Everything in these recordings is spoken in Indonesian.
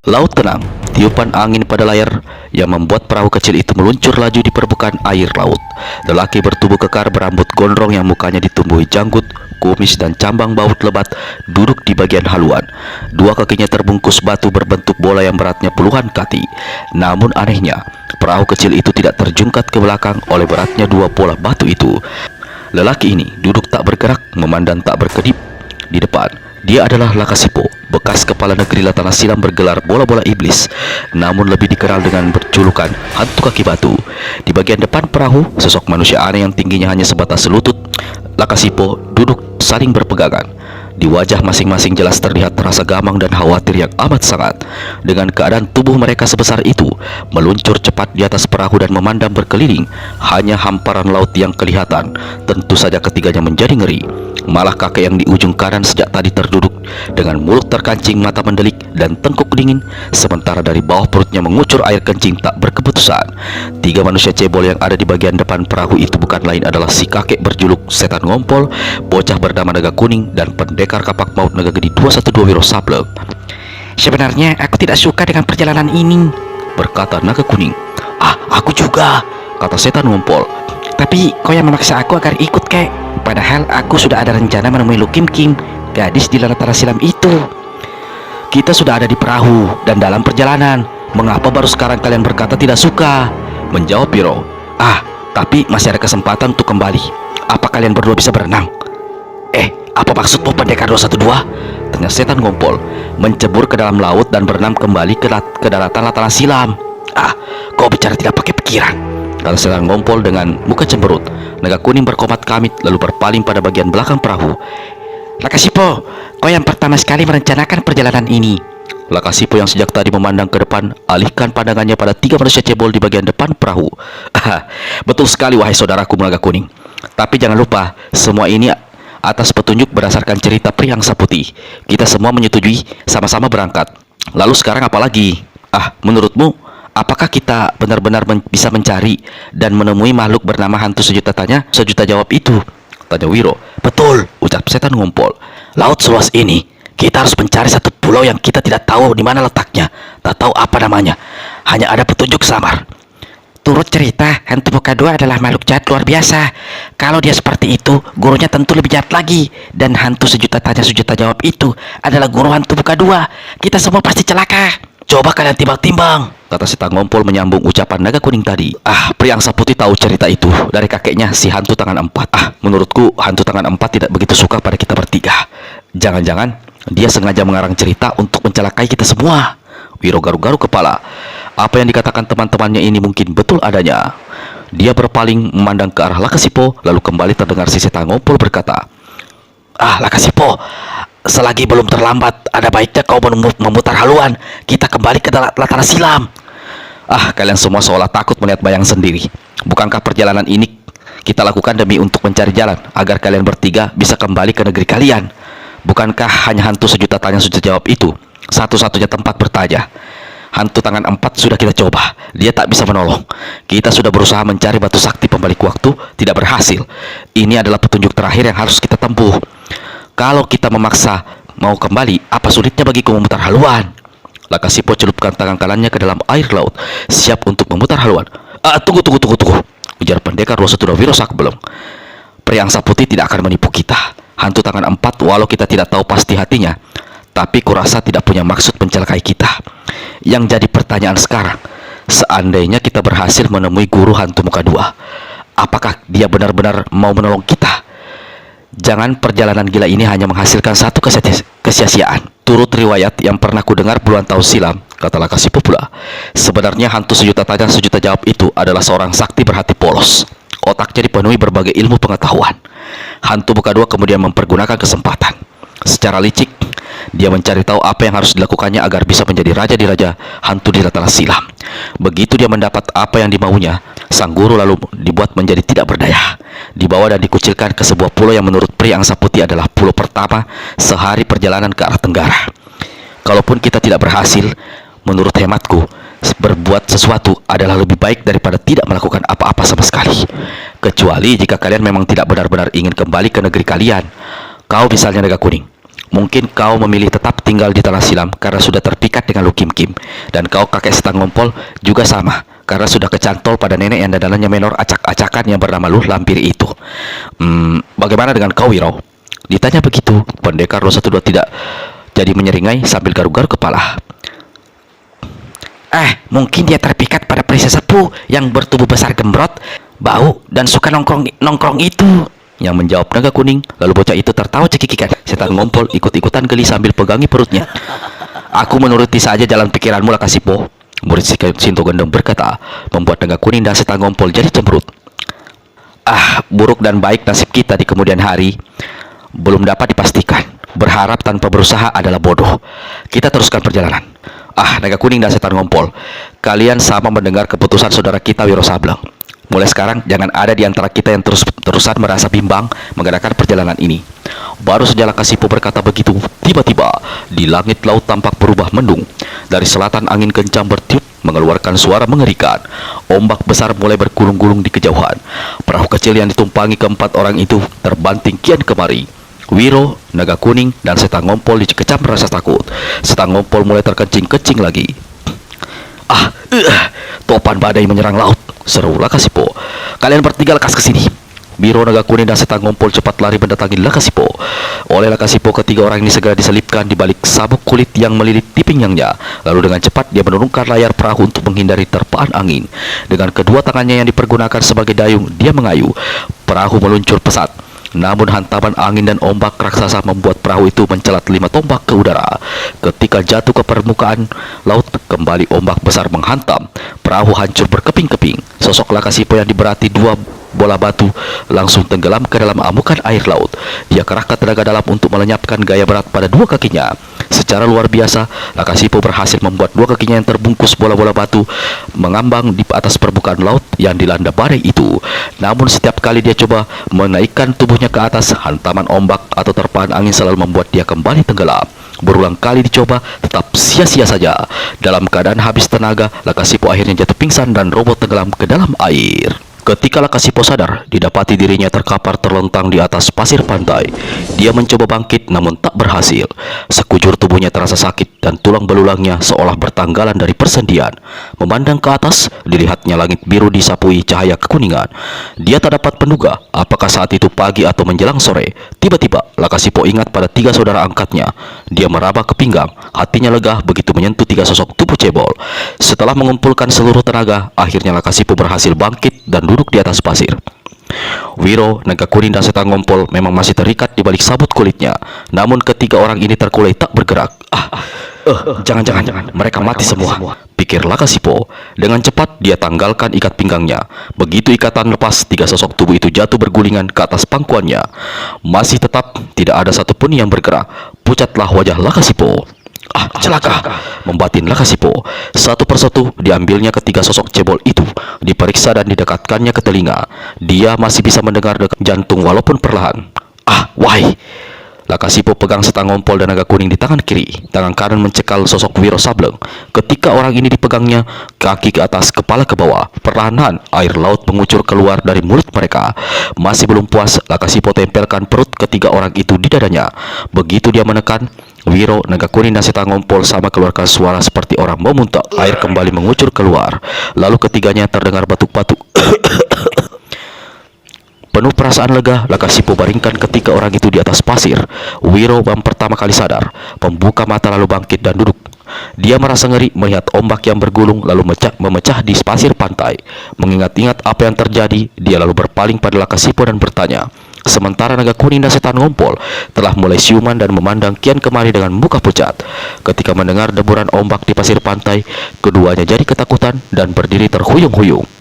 Laut tenang, tiupan angin pada layar yang membuat perahu kecil itu meluncur laju di permukaan air laut. Lelaki bertubuh kekar berambut gondrong yang mukanya ditumbuhi janggut, kumis dan cambang baut lebat duduk di bagian haluan. Dua kakinya terbungkus batu berbentuk bola yang beratnya puluhan kati. Namun anehnya, perahu kecil itu tidak terjungkat ke belakang oleh beratnya dua bola batu itu. Lelaki ini duduk tak bergerak, memandang tak berkedip di depan. Dia adalah Lakasipo, bekas kepala negeri Latana Silam bergelar bola-bola iblis, namun lebih dikenal dengan berjulukan hantu kaki batu. Di bagian depan perahu, sosok manusia aneh yang tingginya hanya sebatas lutut Lakasipo duduk saling berpegangan. Di wajah masing-masing jelas terlihat rasa gamang dan khawatir yang amat sangat. Dengan keadaan tubuh mereka sebesar itu, meluncur cepat di atas perahu dan memandang berkeliling, hanya hamparan laut yang kelihatan. Tentu saja ketiganya menjadi ngeri. Malah kakek yang di ujung kanan sejak tadi terduduk dengan mulut terkancing, mata mendelik dan tengkuk dingin, sementara dari bawah perutnya mengucur air kencing tak berkeputusan. Tiga manusia cebol yang ada di bagian depan perahu itu bukan lain adalah si kakek berjuluk Setan Ngompol, bocah bernama Naga Kuning, dan pendekar kapak maut Naga Gedi 212 Wiro Sableng. Sebenarnya aku tidak suka dengan perjalanan ini, berkata Naga Kuning. Aku juga, kata Setan Ngompol. Tapi kau yang memaksa aku agar ikut, kek. Padahal aku sudah ada rencana menemui Lu Kim Kim, gadis di Latana Silam itu. Kita sudah ada di perahu dan dalam perjalanan. Mengapa baru sekarang kalian berkata tidak suka? Menjawab Wiro. Tapi masih ada kesempatan untuk kembali. Apa kalian berdua bisa berenang? Apa maksudmu pendekar 212? Tanya Setan Ngompol, mencebur ke dalam laut dan berenam kembali ke daratan Latana Silam. Kau bicara tidak pakai pikiran, kata Setan Ngompol dengan muka cemberut. Naga Kuning berkomat kamit lalu berpaling pada bagian belakang perahu. Lakasipo, kau yang pertama sekali merencanakan perjalanan ini. Lakasipo yang sejak tadi memandang ke depan alihkan pandangannya pada tiga manusia cebol di bagian depan perahu. Betul sekali wahai saudaraku Naga Kuning. Tapi jangan lupa, semua ini atas petunjuk berdasarkan cerita Priangsa Putih. Kita semua menyetujui sama-sama berangkat. Lalu sekarang apa lagi? Menurutmu, apakah kita benar-benar bisa mencari dan menemui makhluk bernama hantu sejuta tanya, sejuta jawab itu? Tanya Wiro. Betul, ucap Setan Ngompol. Laut seluas ini, kita harus mencari satu pulau yang kita tidak tahu di mana letaknya, tak tahu apa namanya. Hanya ada petunjuk samar. Turut cerita, hantu muka dua adalah makhluk jahat luar biasa. Kalau dia seperti itu, gurunya tentu lebih jahat lagi. Dan hantu sejuta tanya sejuta jawab itu adalah guru hantu muka dua. Kita semua pasti celaka. Coba kalian timbang-timbang, kata Setan Ngompol menyambung ucapan Naga Kuning tadi. Priangsa Putih tahu cerita itu dari kakeknya si hantu tangan empat. Menurutku hantu tangan empat tidak begitu suka pada kita bertiga. Jangan-jangan dia sengaja mengarang cerita untuk mencelakai kita semua. Wiro garuk-garuk kepala. Apa yang dikatakan teman-temannya ini mungkin betul adanya. Dia berpaling memandang ke arah Lakasipo, lalu kembali terdengar si Setan Ngompol berkata, Lakasipo, selagi belum terlambat, ada baiknya kau memutar haluan. Kita kembali ke Latana Silam. Kalian semua seolah takut melihat bayang sendiri. Bukankah perjalanan ini kita lakukan demi untuk mencari jalan agar kalian bertiga bisa kembali ke negeri kalian? Bukankah hanya hantu sejuta tanya sejuta jawab itu satu-satunya tempat bertanya? Hantu tangan empat sudah kita coba, dia tak bisa menolong. Kita sudah berusaha mencari batu sakti pembalik waktu, tidak berhasil. Ini adalah petunjuk terakhir yang harus kita tempuh. Kalau kita memaksa mau kembali, apa sulitnya bagiku memutar haluan? Lakasipo celupkan tangan kanannya ke dalam air laut, siap untuk memutar haluan. Tunggu, ujar pendekar 212 Wiro Sableng. Priangsa Putih tidak akan menipu kita. Hantu tangan empat, walau kita tidak tahu pasti hatinya, tapi kurasa tidak punya maksud mencelakai kita. Yang jadi pertanyaan sekarang, seandainya kita berhasil menemui guru hantu muka dua, apakah dia benar-benar mau menolong kita? Jangan perjalanan gila ini hanya menghasilkan satu kesia-siaan. Turut riwayat yang pernah kudengar puluhan tahun silam, kata Lakasipo pula, sebenarnya hantu sejuta tanya sejuta jawab itu adalah seorang sakti berhati polos. Otaknya dipenuhi berbagai ilmu pengetahuan. Hantu muka dua kemudian mempergunakan kesempatan. Secara licik, dia mencari tahu apa yang harus dilakukannya agar bisa menjadi raja di raja hantu di Latana Silam. Begitu dia mendapat apa yang dimaunya, sang guru lalu dibuat menjadi tidak berdaya, dibawa dan dikucilkan ke sebuah pulau yang menurut Priangsa Putih adalah pulau pertama sehari perjalanan ke arah tenggara. Kalaupun kita tidak berhasil, menurut hematku, berbuat sesuatu adalah lebih baik daripada tidak melakukan apa-apa sama sekali. Kecuali jika kalian memang tidak benar-benar ingin kembali ke negeri kalian. Kau misalnya Naga Kuning, Mungkin kau memilih tetap tinggal di tanah silam karena sudah terpikat dengan Lu Kim Kim. Dan kau kakek setang ngompol juga sama, karena sudah kecantol pada nenek yang dandanannya menor acak-acakan yang bernama Lu Lampir itu. Bagaimana dengan kau, Wiro? Ditanya begitu, pendekar 212 tidak jadi menyeringai sambil garuk-garuk kepala. Mungkin dia terpikat pada peri sesepuh yang bertubuh besar gembrot, bau, dan suka nongkrong itu. Yang menjawab naga kuning, lalu bocah itu tertawa cekikikan. Setan ngompol ikut-ikutan geli sambil pegangi perutnya. Aku menuruti saja jalan pikiranmu, Lakasipo, murid Sinto Gendeng berkata, membuat naga kuning dan setan ngompol jadi cemberut. Buruk dan baik nasib kita di kemudian hari belum dapat dipastikan. Berharap tanpa berusaha adalah bodoh. Kita teruskan perjalanan. Naga kuning dan setan ngompol, kalian sama mendengar keputusan saudara kita Wiro Sableng. Mulai sekarang jangan ada di antara kita yang terus-terusan merasa bimbang mengadakan perjalanan ini. Baru saja Lakasipo berkata begitu, tiba-tiba di langit laut tampak berubah mendung. Dari selatan angin kencang bertiup mengeluarkan suara mengerikan. Ombak besar mulai bergulung-gulung di kejauhan. Perahu kecil yang ditumpangi keempat orang itu terbanting kian kemari. Wiro, naga kuning, dan setan ngompol dikecam rasa takut. Setan ngompol mulai terkencing-kencing lagi. Topan badai menyerang laut, seru Lakasipo. Kalian bertiga lekas ke sini. Wiro, naga kuning, dan setan ngompol cepat lari mendatangi Lakasipo. Oleh Lakasipo, ketiga orang ini segera diselipkan di balik sabuk kulit yang melilit di pinggangnya. Lalu dengan cepat dia menurunkan layar perahu untuk menghindari terpaan angin. Dengan kedua tangannya yang dipergunakan sebagai dayung, dia mengayuh. Perahu meluncur pesat. Namun hantaman angin dan ombak raksasa membuat perahu itu mencelat 5 tombak ke udara. Ketika jatuh ke permukaan laut, kembali ombak besar menghantam. Perahu hancur berkeping-keping. Sosok Lakasipo yang diberati 2 bola batu langsung tenggelam ke dalam amukan air laut. Dia kerahkan tenaga dalam untuk melenyapkan gaya berat pada 2 kakinya. Secara luar biasa, Lakasipo berhasil membuat 2 kakinya yang terbungkus bola-bola batu mengambang di atas permukaan laut yang dilanda badai itu. Namun setiap kali dia coba menaikkan tubuhnya ke atas, hantaman ombak atau terpaan angin selalu membuat dia kembali tenggelam. Berulang kali dicoba, tetap sia-sia saja. Dalam keadaan habis tenaga, Lakasipo akhirnya jatuh pingsan dan roboh tenggelam ke dalam air. Ketika Lakasipo sadar, didapati dirinya terkapar terlentang di atas pasir pantai. Dia mencoba bangkit namun tak berhasil. Sekujur tubuhnya terasa sakit dan tulang belulangnya seolah bertanggalan dari persendian. Memandang ke atas, dilihatnya langit biru disapui cahaya kekuningan. Dia tak dapat menduga apakah saat itu pagi atau menjelang sore. Tiba-tiba Lakasipo ingat pada 3 saudara angkatnya. Dia meraba ke pinggang, hatinya lega begitu menyentuh 3 sosok tubuh cebol. Setelah mengumpulkan seluruh tenaga, akhirnya Lakasipo berhasil bangkit dan duduk di atas pasir. Wiro, naga kuning, dan setan ngompol memang masih terikat di balik sabut kulitnya. Namun ketiga orang ini terkulai tak bergerak. Jangan-jangan mereka mati semua, pikir Lakasipo. Dengan cepat dia tanggalkan ikat pinggangnya. Begitu ikatan lepas, 3 sosok tubuh itu jatuh bergulingan ke atas pangkuannya. Masih tetap tidak ada satupun yang bergerak. Pucatlah wajah Lakasipo. Celaka, membatin Lakasipo. Satu persatu diambilnya ketiga sosok cebol itu, diperiksa dan didekatkannya ke telinga. Dia masih bisa mendengar detak jantung walaupun perlahan. Wahai! Lakasipo pegang setan ngompol dan naga kuning di tangan kiri. Tangan kanan mencekal sosok Wiro Sableng. Ketika orang ini dipegangnya, kaki ke atas, kepala ke bawah. Perlahan air laut mengucur keluar dari mulut mereka. Masih belum puas, Lakasipo tempelkan perut ketiga orang itu di dadanya. Begitu dia menekan, Wiro, naga kuning, dan setan ngompol sama keluarkan suara seperti orang mau muntah. Air kembali mengucur keluar. Lalu ketiganya terdengar batuk-batuk. Penuh perasaan lega, Lakasipo baringkan ketiga orang itu di atas pasir. Wiro yang pertama kali sadar, membuka mata lalu bangkit dan duduk. Dia merasa ngeri melihat ombak yang bergulung lalu memecah di pasir pantai. Mengingat-ingat apa yang terjadi, dia lalu berpaling pada Lakasipo dan bertanya. Sementara naga kuning dan setan ngompol telah mulai siuman dan memandang kian kemari dengan muka pucat. Ketika mendengar deburan ombak di pasir pantai, keduanya jadi ketakutan dan berdiri terhuyung-huyung.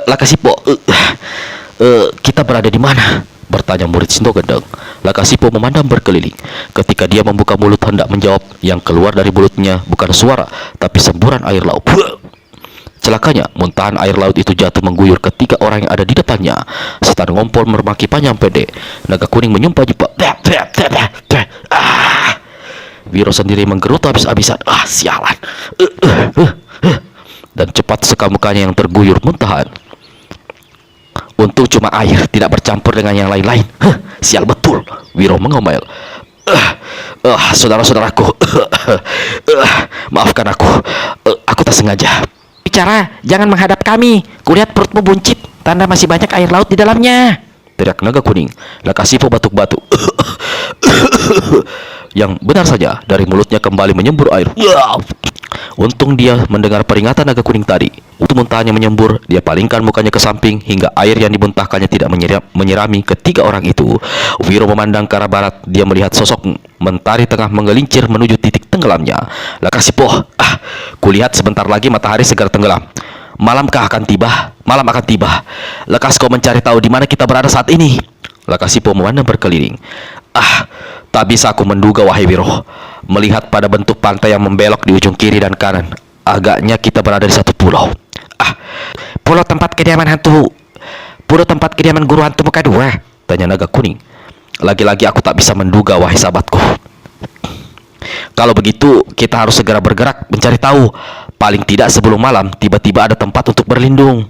Lakasipo, kita berada di mana? Bertanya murid Sinto Gendeng. Lakasipo memandang berkeliling. Ketika dia membuka mulut hendak menjawab, yang keluar dari mulutnya bukan suara, tapi semburan air laut. Celakanya, muntahan air laut itu jatuh mengguyur ketiga orang yang ada di depannya. Setan ngompol mermaki panjang pendek. Naga kuning menyumpah-nyumpah. Wiro sendiri menggerutu habis-habisan. Sialan. Dan cepat seka mukanya yang terguyur muntahan. Untung cuma air, tidak bercampur dengan yang lain-lain. Sial betul, Wiro mengomel. Saudara-saudaraku, maafkan aku. Aku tak sengaja. Bicara, jangan menghadap kami. Kulihat perutmu buncit, tanda masih banyak air laut di dalamnya. Teriak naga kuning. Lakasipo batuk-batuk. Yang benar saja, dari mulutnya kembali menyembur air. Untung dia mendengar peringatan naga kuning tadi. Untuk muntahnya menyembur, dia palingkan mukanya ke samping hingga air yang dimuntahkannya tidak menyirami ketiga orang itu. Wiro memandang ke arah barat. Dia melihat sosok mentari tengah menggelincir menuju titik tenggelamnya. Lakasipo, kulihat sebentar lagi matahari segera tenggelam. Malamkah akan tiba? Malam akan tiba. Lekas kau mencari tahu di mana kita berada saat ini. Lakasipo memandang berkeliling. Tak bisa aku menduga, wahai Wiro. Melihat pada bentuk pantai yang membelok di ujung kiri dan kanan, agaknya kita berada di satu pulau. Pulau tempat kediaman guru hantu muka dua? Tanya naga kuning. Lagi-lagi aku tak bisa menduga, wahai sahabatku. Kalau begitu, kita harus segera bergerak mencari tahu. Paling tidak sebelum malam tiba-tiba ada tempat untuk berlindung.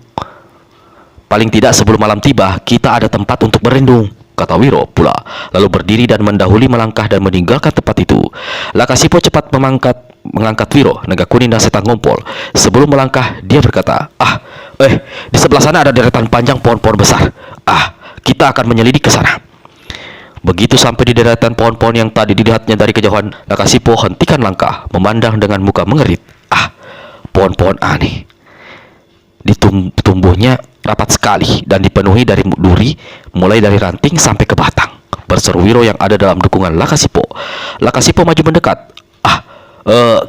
Paling tidak sebelum malam tiba, kita ada tempat untuk berlindung, kata Wiro pula, lalu berdiri dan mendahului melangkah dan meninggalkan tempat itu. Lakasipo cepat mengangkat Wiro, naga kuning dan setan ngompol. Sebelum melangkah, dia berkata, di sebelah sana ada deretan panjang pohon-pohon besar. Kita akan menyelidik ke sana. Begitu sampai di deretan pohon-pohon yang tadi dilihatnya dari kejauhan, Lakasipo hentikan langkah, memandang dengan muka mengerit. Pohon-pohon aneh. Tumbuhnya rapat sekali dan dipenuhi dari duri, mulai dari ranting sampai ke batang, berseru Wiro yang ada dalam dukungan Lakasipo. Lakasipo maju mendekat.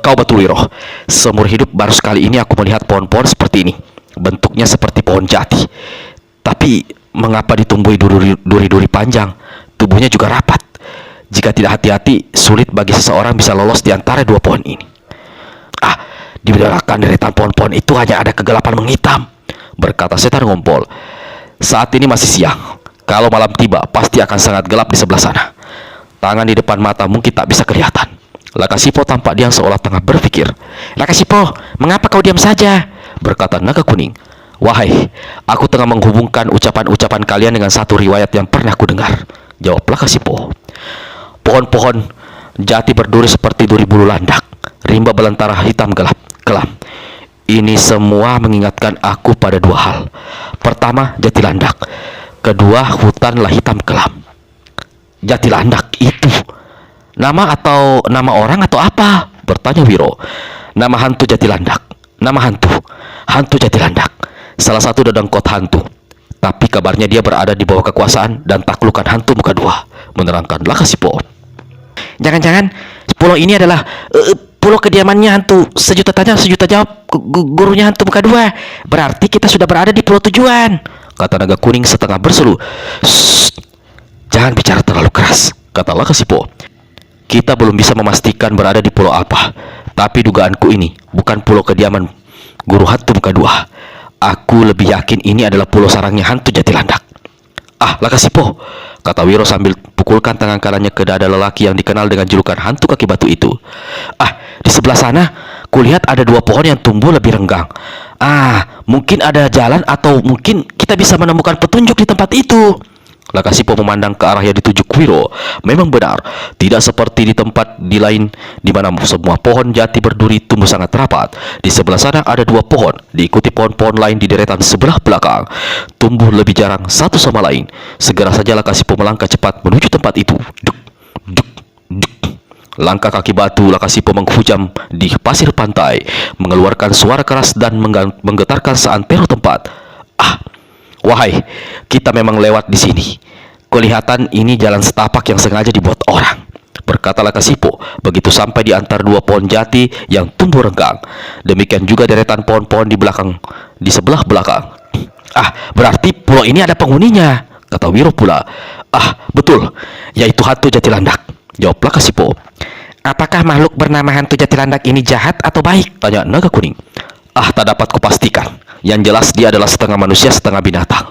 Kau betul, Wiro. Seumur hidup baru sekali ini aku melihat pohon-pohon seperti ini. Bentuknya seperti pohon jati. Tapi mengapa ditumbuhi duri-duri panjang? Tubuhnya juga rapat. Jika tidak hati-hati, sulit bagi seseorang bisa lolos di antara dua pohon ini. Di belakang deretan pohon-pohon itu hanya ada kegelapan menghitam, berkata setan ngompol. Saat ini masih siang. Kalau malam tiba, pasti akan sangat gelap di sebelah sana. Tangan di depan mata mungkin tak bisa kelihatan. Lakasipo tampak diam seolah tengah berpikir. Lakasipo, mengapa kau diam saja? Berkata naga kuning. Wahai, aku tengah menghubungkan ucapan-ucapan kalian dengan satu riwayat yang pernah ku dengar, jawab Lakasipo. Pohon-pohon jati berduri seperti duri bulu landak, rimba belantara hitam kelam. Ini semua mengingatkan aku pada dua hal. Pertama, jati landak. Kedua, hutanlah hitam kelam. Jati landak itu nama atau nama orang atau apa? Bertanya Wiro. Nama hantu jati landak. Nama hantu jati landak. Salah satu dedengkot hantu. Tapi kabarnya dia berada di bawah kekuasaan dan taklukan hantu muka dua, menerangkan Lakasipo. Jangan-jangan pulau ini adalah pulau kediamannya hantu sejuta tanya sejuta jawab gurunya hantu muka dua. Berarti kita sudah berada di pulau tujuan, kata naga kuning setengah berseru. Jangan bicara terlalu keras, kata Lakasipo. Kita belum bisa memastikan berada di pulau apa, tapi dugaanku ini bukan pulau kediaman guru hantu muka dua. Aku lebih yakin ini adalah pulau sarangnya hantu jati landak. Lakasipo, kata Wiro sambil pukulkan tangan kanannya ke dada lelaki yang dikenal dengan julukan hantu kaki batu itu. Di sebelah sana, kulihat ada dua pohon yang tumbuh lebih renggang. Mungkin ada jalan atau mungkin kita bisa menemukan petunjuk di tempat itu. Lakasipo memandang ke arah yang dituju Wiro. Memang benar, tidak seperti di tempat di lain di mana semua pohon jati berduri tumbuh sangat rapat. Di sebelah sana ada dua pohon, diikuti pohon-pohon lain di deretan sebelah belakang, tumbuh lebih jarang satu sama lain. Segera saja Lakasipo melangkah cepat menuju tempat itu. Duk, duk, duk. Langkah kaki batu Lakasipo menghujam di pasir pantai, mengeluarkan suara keras dan menggetarkan seantero tempat. Wahai, kita memang lewat di sini. Kelihatan ini jalan setapak yang sengaja dibuat orang, berkata Lakasipo begitu sampai di antara dua pohon jati yang tumbuh renggang. Demikian juga deretan pohon-pohon di sebelah belakang. Berarti pulau ini ada penghuninya, kata Wiro pula. Betul, yaitu hantu jati landak, jawab Lakasipo. Apakah makhluk bernama hantu jati landak ini jahat atau baik? Tanya naga kuning. Tak dapat kupastikan. Yang jelas dia adalah setengah manusia setengah binatang.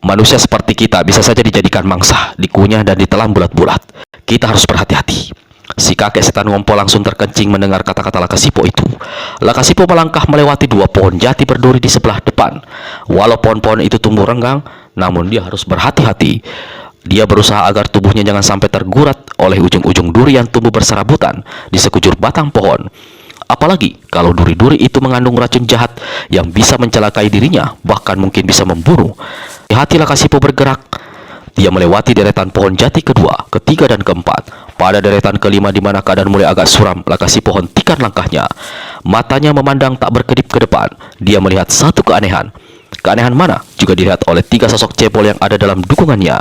Manusia seperti kita bisa saja dijadikan mangsa, dikunyah dan ditelan bulat-bulat. Kita harus berhati-hati. Si kakek setan ngompol langsung terkencing mendengar kata-kata Lakasipo itu. Lakasipo melangkah melewati dua pohon jati berduri di sebelah depan. Walau pohon-pohon itu tumbuh renggang, namun dia harus berhati-hati. Dia berusaha agar tubuhnya jangan sampai tergurat oleh ujung-ujung duri yang tumbuh berserabutan di sekujur batang pohon. Apalagi kalau duri-duri itu mengandung racun jahat yang bisa mencelakai dirinya, bahkan mungkin bisa membunuh. Hati Lakasipo bergerak. Dia melewati deretan pohon jati kedua, ketiga, dan keempat. Pada deretan kelima di mana keadaan mulai agak suram, Lakasipo hentikan langkahnya. Matanya memandang tak berkedip ke depan. Dia melihat satu keanehan. Keanehan mana juga dilihat oleh tiga sosok cebol yang ada dalam dukungannya.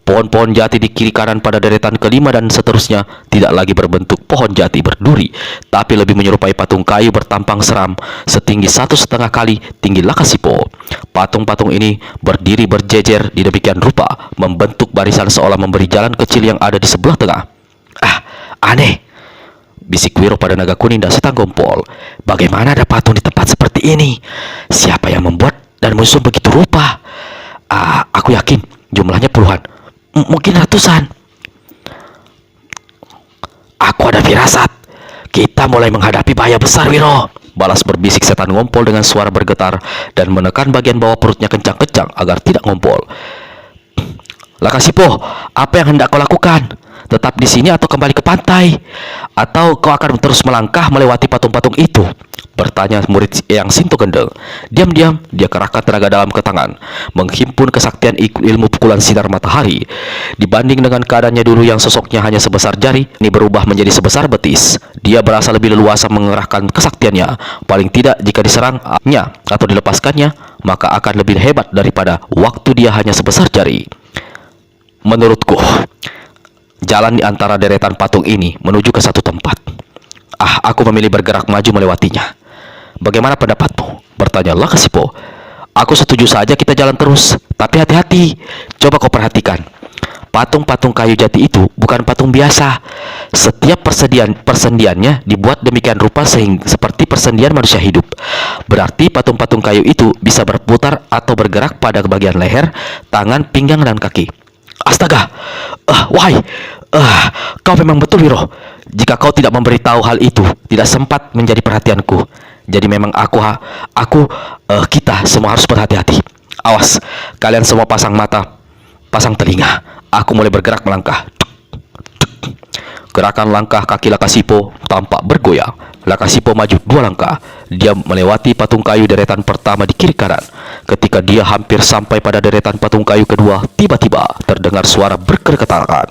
Pohon-pohon jati di kiri kanan pada deretan kelima dan seterusnya tidak lagi berbentuk pohon jati berduri, tapi lebih menyerupai patung kayu bertampang seram setinggi 1,5 kali tinggi Lakasipo. Patung-patung ini berdiri berjejer di demikian rupa, membentuk barisan seolah memberi jalan kecil yang ada di sebelah tengah. "Ah, aneh," bisik Wiro pada naga kuning dan setan gompol. "Bagaimana ada patung di tempat seperti ini? Siapa yang membuat dan musuh begitu rupa? Aku yakin jumlahnya puluhan, mungkin ratusan. Aku ada firasat, kita mulai menghadapi bahaya besar, Wiro," balas berbisik setan ngompol dengan suara bergetar dan menekan bagian bawah perutnya kencang-kencang agar tidak ngompol. "Lakasipo, apa yang hendak kau lakukan? Tetap di sini atau kembali ke pantai? Atau kau akan terus melangkah melewati patung-patung itu?" bertanya murid yang Sinto Gendeng. Diam-diam dia kerahkan tenaga dalam ke tangan, menghimpun kesaktian ilmu pukulan sinar matahari. Dibanding dengan keadaannya dulu yang sosoknya hanya sebesar jari, ini berubah menjadi sebesar betis. Dia berasa lebih leluasa mengerahkan kesaktiannya. Paling tidak jika diserangnya atau dilepaskannya, maka akan lebih hebat daripada waktu dia hanya sebesar jari. "Menurutku, jalan di antara deretan patung ini menuju ke satu tempat. Aku memilih bergerak maju melewatinya. Bagaimana pendapatmu?" bertanya Lakasipo. "Aku setuju saja kita jalan terus, tapi hati-hati. Coba kau perhatikan. Patung-patung kayu jati itu bukan patung biasa. Setiap persendiannya dibuat demikian rupa seperti persendian manusia hidup. Berarti patung-patung kayu itu bisa berputar atau bergerak pada bagian leher, tangan, pinggang, dan kaki. Astaga, kau memang betul, Wiro. Jika kau tidak memberitahu hal itu, tidak sempat menjadi perhatianku. Jadi memang kita semua harus berhati-hati. Awas, kalian semua pasang mata, pasang telinga. Aku mulai bergerak melangkah. Gerakan langkah kaki Lakasipo tampak bergoyang. Lakasipo maju 2 langkah. Dia melewati patung kayu deretan pertama di kiri kanan. Ketika dia hampir sampai pada deretan patung kayu kedua, tiba-tiba terdengar suara berkeretakan.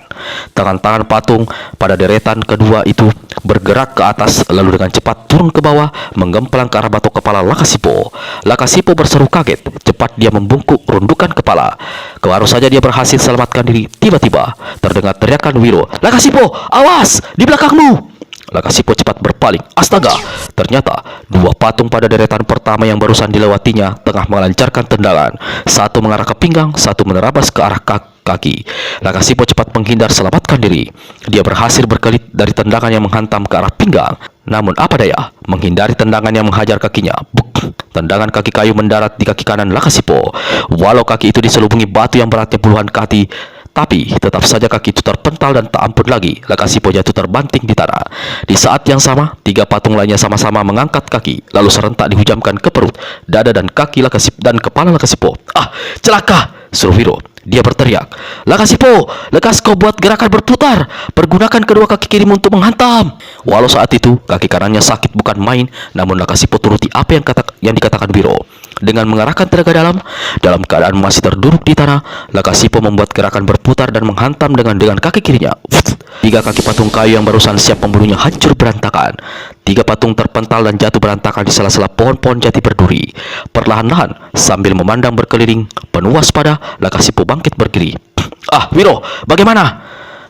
Tangan-tangan patung pada deretan kedua itu bergerak ke atas, lalu dengan cepat turun ke bawah, menggemplang ke arah batok kepala Lakasipo. Lakasipo berseru kaget. Cepat dia membungkuk, rundukan kepala. Baru saja dia berhasil selamatkan diri, tiba-tiba terdengar teriakan Wiro. "Lakasipo, awas! Di belakangmu!" Lakasipo cepat berpaling. Astaga, ternyata 2 patung pada deretan pertama yang barusan dilewatinya tengah melancarkan tendangan. Satu mengarah ke pinggang, satu menerabas ke arah kaki. Lakasipo cepat menghindar, selamatkan diri. Dia berhasil berkelit dari tendangan yang menghantam ke arah pinggang. Namun apa daya, menghindari tendangan yang menghajar kakinya. Buk! Tendangan kaki kayu mendarat di kaki kanan Lakasipo. Walau kaki itu diselubungi batu yang beratnya puluhan kati, tapi tetap saja kaki itu terpental dan tak ampun lagi. Lakasipo jatuh terbanting di tanah. Di saat yang sama, 3 patung lainnya sama-sama mengangkat kaki, lalu serentak dihujamkan ke perut, dada, dan kaki Lakasipo dan kepala Lakasipo. Celaka!" seru Wiro. Dia berteriak, "Lakasipo, lekas kau buat gerakan berputar. Pergunakan kedua kaki kiri untuk menghantam." Walau saat itu kaki kanannya sakit bukan main, namun Lakasipo turuti apa yang dikatakan Wiro. Dengan mengarahkan tenaga dalam keadaan masih terduduk di tanah, Lakasipo membuat gerakan berputar dan menghantam dengan kaki kirinya. 3 kaki patung kayu yang barusan siap membunuhnya hancur berantakan. 3 patung terpental dan jatuh berantakan di sela-sela pohon-pohon jati berduri. Perlahan-lahan, sambil memandang berkeliling, penuh waspada, Lakasipo bangkit berdiri. Wiro, bagaimana?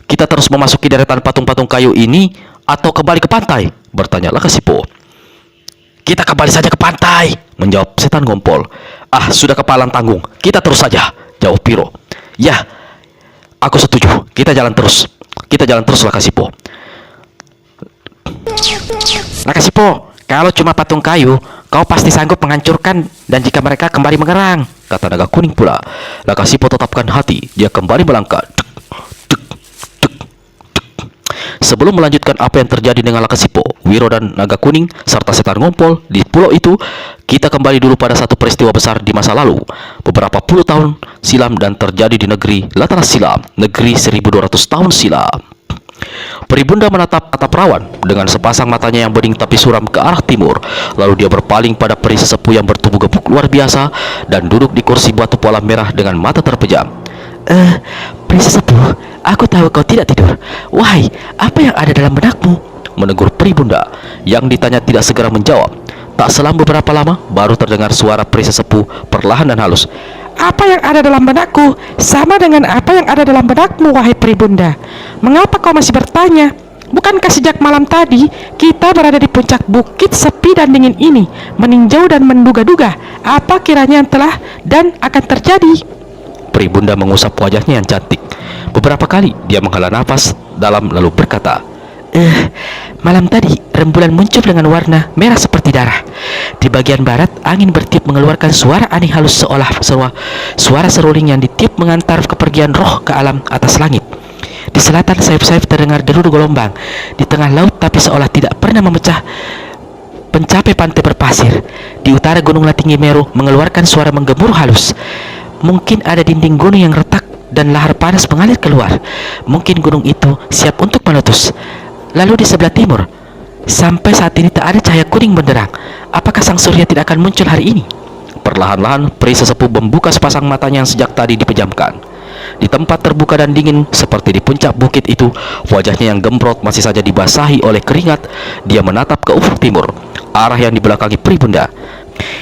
Kita terus memasuki deretan patung-patung kayu ini atau kembali ke pantai?" bertanya Lakasipo. "Kita kembali saja ke pantai," menjawab setan ngompol. Sudah kepalang tanggung. Kita terus saja," jawab Wiro. "Ya, aku setuju. Kita jalan terus. Lakasipo." "Lakasipo, kalau cuma patung kayu, kau pasti sanggup menghancurkan dan jika mereka kembali mengerang," kata naga kuning pula. Lakasipo tetapkan hati. Dia kembali melangkah. Sebelum melanjutkan apa yang terjadi dengan Lakasipo, Wiro dan Naga Kuning serta setan ngompol di pulau itu, kita kembali dulu pada satu peristiwa besar di masa lalu, beberapa puluh tahun silam dan terjadi di negeri Latara Silam, negeri 1200 tahun silam. Peribunda menatap perawan dengan sepasang matanya yang bening tapi suram ke arah timur. Lalu dia berpaling pada peri sesepuh yang bertubuh gebuk luar biasa dan duduk di kursi batu pola merah dengan mata terpejam. Peri sesepuh, aku tahu kau tidak tidur. Wahai, apa yang ada dalam benakmu? Menegur peribunda. Yang ditanya tidak segera menjawab. Tak selang beberapa lama, baru terdengar suara peri sesepuh perlahan dan halus. Apa yang ada dalam benakku sama dengan apa yang ada dalam benakmu, wahai peribunda. Mengapa kau masih bertanya? Bukankah sejak malam tadi kita berada di puncak bukit sepi dan dingin ini, meninjau dan menduga-duga apa kiranya yang telah dan akan terjadi? Peribunda mengusap wajahnya yang cantik. Beberapa kali dia menghela nafas dalam lalu berkata, Malam tadi rembulan muncul dengan warna merah seperti darah. Di bagian barat angin bertiup mengeluarkan suara aneh halus seolah suara seruling yang ditiup mengantar kepergian roh ke alam atas langit. Di selatan sayap-sayap terdengar deru gelombang di tengah laut tapi seolah tidak pernah mencapai pantai berpasir. Di utara gunung Latinggi Meru mengeluarkan suara menggemuruh halus. Mungkin ada dinding gunung yang retak dan lahar panas mengalir keluar. Mungkin gunung itu siap untuk meletus. Lalu di sebelah timur, sampai saat ini tak ada cahaya kuning benderang. Apakah sang surya tidak akan muncul hari ini? Perlahan-lahan peri sesepuh membuka sepasang matanya yang sejak tadi dipejamkan. Di tempat terbuka dan dingin seperti di puncak bukit itu, wajahnya yang gembrot masih saja dibasahi oleh keringat. Dia menatap ke ufuk timur, arah yang dibelakangi peribunda.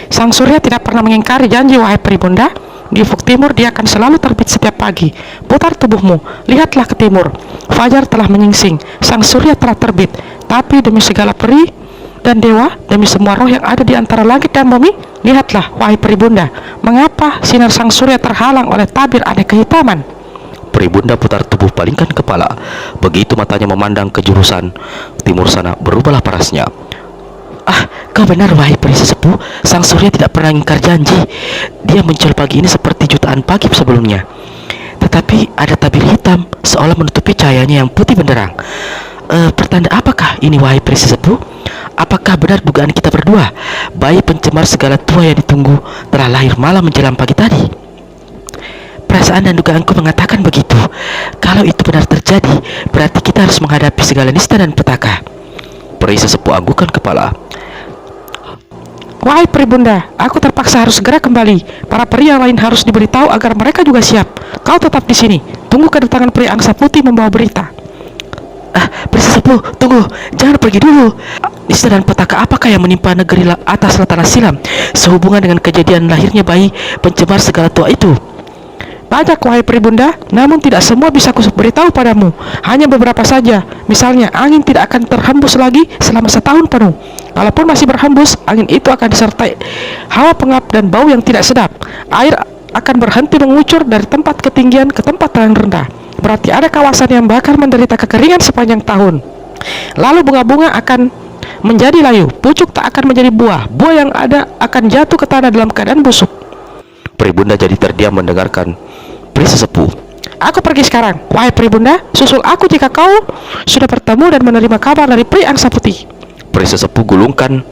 Sang surya tidak pernah mengingkari janji, wahai peribunda. Di ufuk timur dia akan selalu terbit setiap pagi. Putar tubuhmu, lihatlah ke timur. Fajar telah menyingsing, sang surya telah terbit. Tapi demi segala peri dan dewa, demi semua roh yang ada di antara langit dan bumi, lihatlah, wahai peribunda, mengapa sinar sang surya terhalang oleh tabir aneh kehitaman? Peribunda putar tubuh, palingkan kepala. Begitu matanya memandang ke jurusan timur sana, berubahlah parasnya. Kau benar, wahai peri sesepuh. Sang surya tidak pernah ingkar janji. Dia muncul pagi ini seperti jutaan pagi sebelumnya. Tetapi ada tabir hitam seolah menutupi cahayanya yang putih benderang. Pertanda apakah ini, wahai peri sesepuh? Apakah benar dugaan kita berdua? Bayi pencemar segala tua yang ditunggu telah lahir malam menjelang pagi tadi. Perasaan dan dugaanku mengatakan begitu. Kalau itu benar terjadi, berarti kita harus menghadapi segala nista dan petaka. Peri sesepuh anggukan kepala. Wahai peribunda, aku terpaksa harus segera kembali. Para peri yang lain harus diberitahu agar mereka juga siap. Kau tetap di sini, tunggu kedatangan peri angsa putih membawa berita. Peri sesepuh, tunggu, jangan pergi dulu. Nista dan petaka apakah yang menimpa negeri atas Latara Silam sehubungan dengan kejadian lahirnya bayi pencemar segala tua itu? Banyak, wahai peribunda, namun tidak semua bisa aku beritahu padamu. Hanya beberapa saja. Misalnya, angin tidak akan terhembus lagi selama setahun penuh. Kalaupun masih berhembus, angin itu akan disertai hawa pengap dan bau yang tidak sedap. Air akan berhenti mengucur dari tempat ketinggian ke tempat yang rendah. Berarti ada kawasan yang bakal menderita kekeringan sepanjang tahun. Lalu bunga-bunga akan menjadi layu, pucuk tak akan menjadi buah. Buah yang ada akan jatuh ke tanah dalam keadaan busuk. Peribunda jadi terdiam mendengarkan peri sesepuh. Aku pergi sekarang, wahai peribunda. Susul aku jika kau sudah bertemu dan menerima kabar dari peri angsa putih. Peri sesepuh gulungkan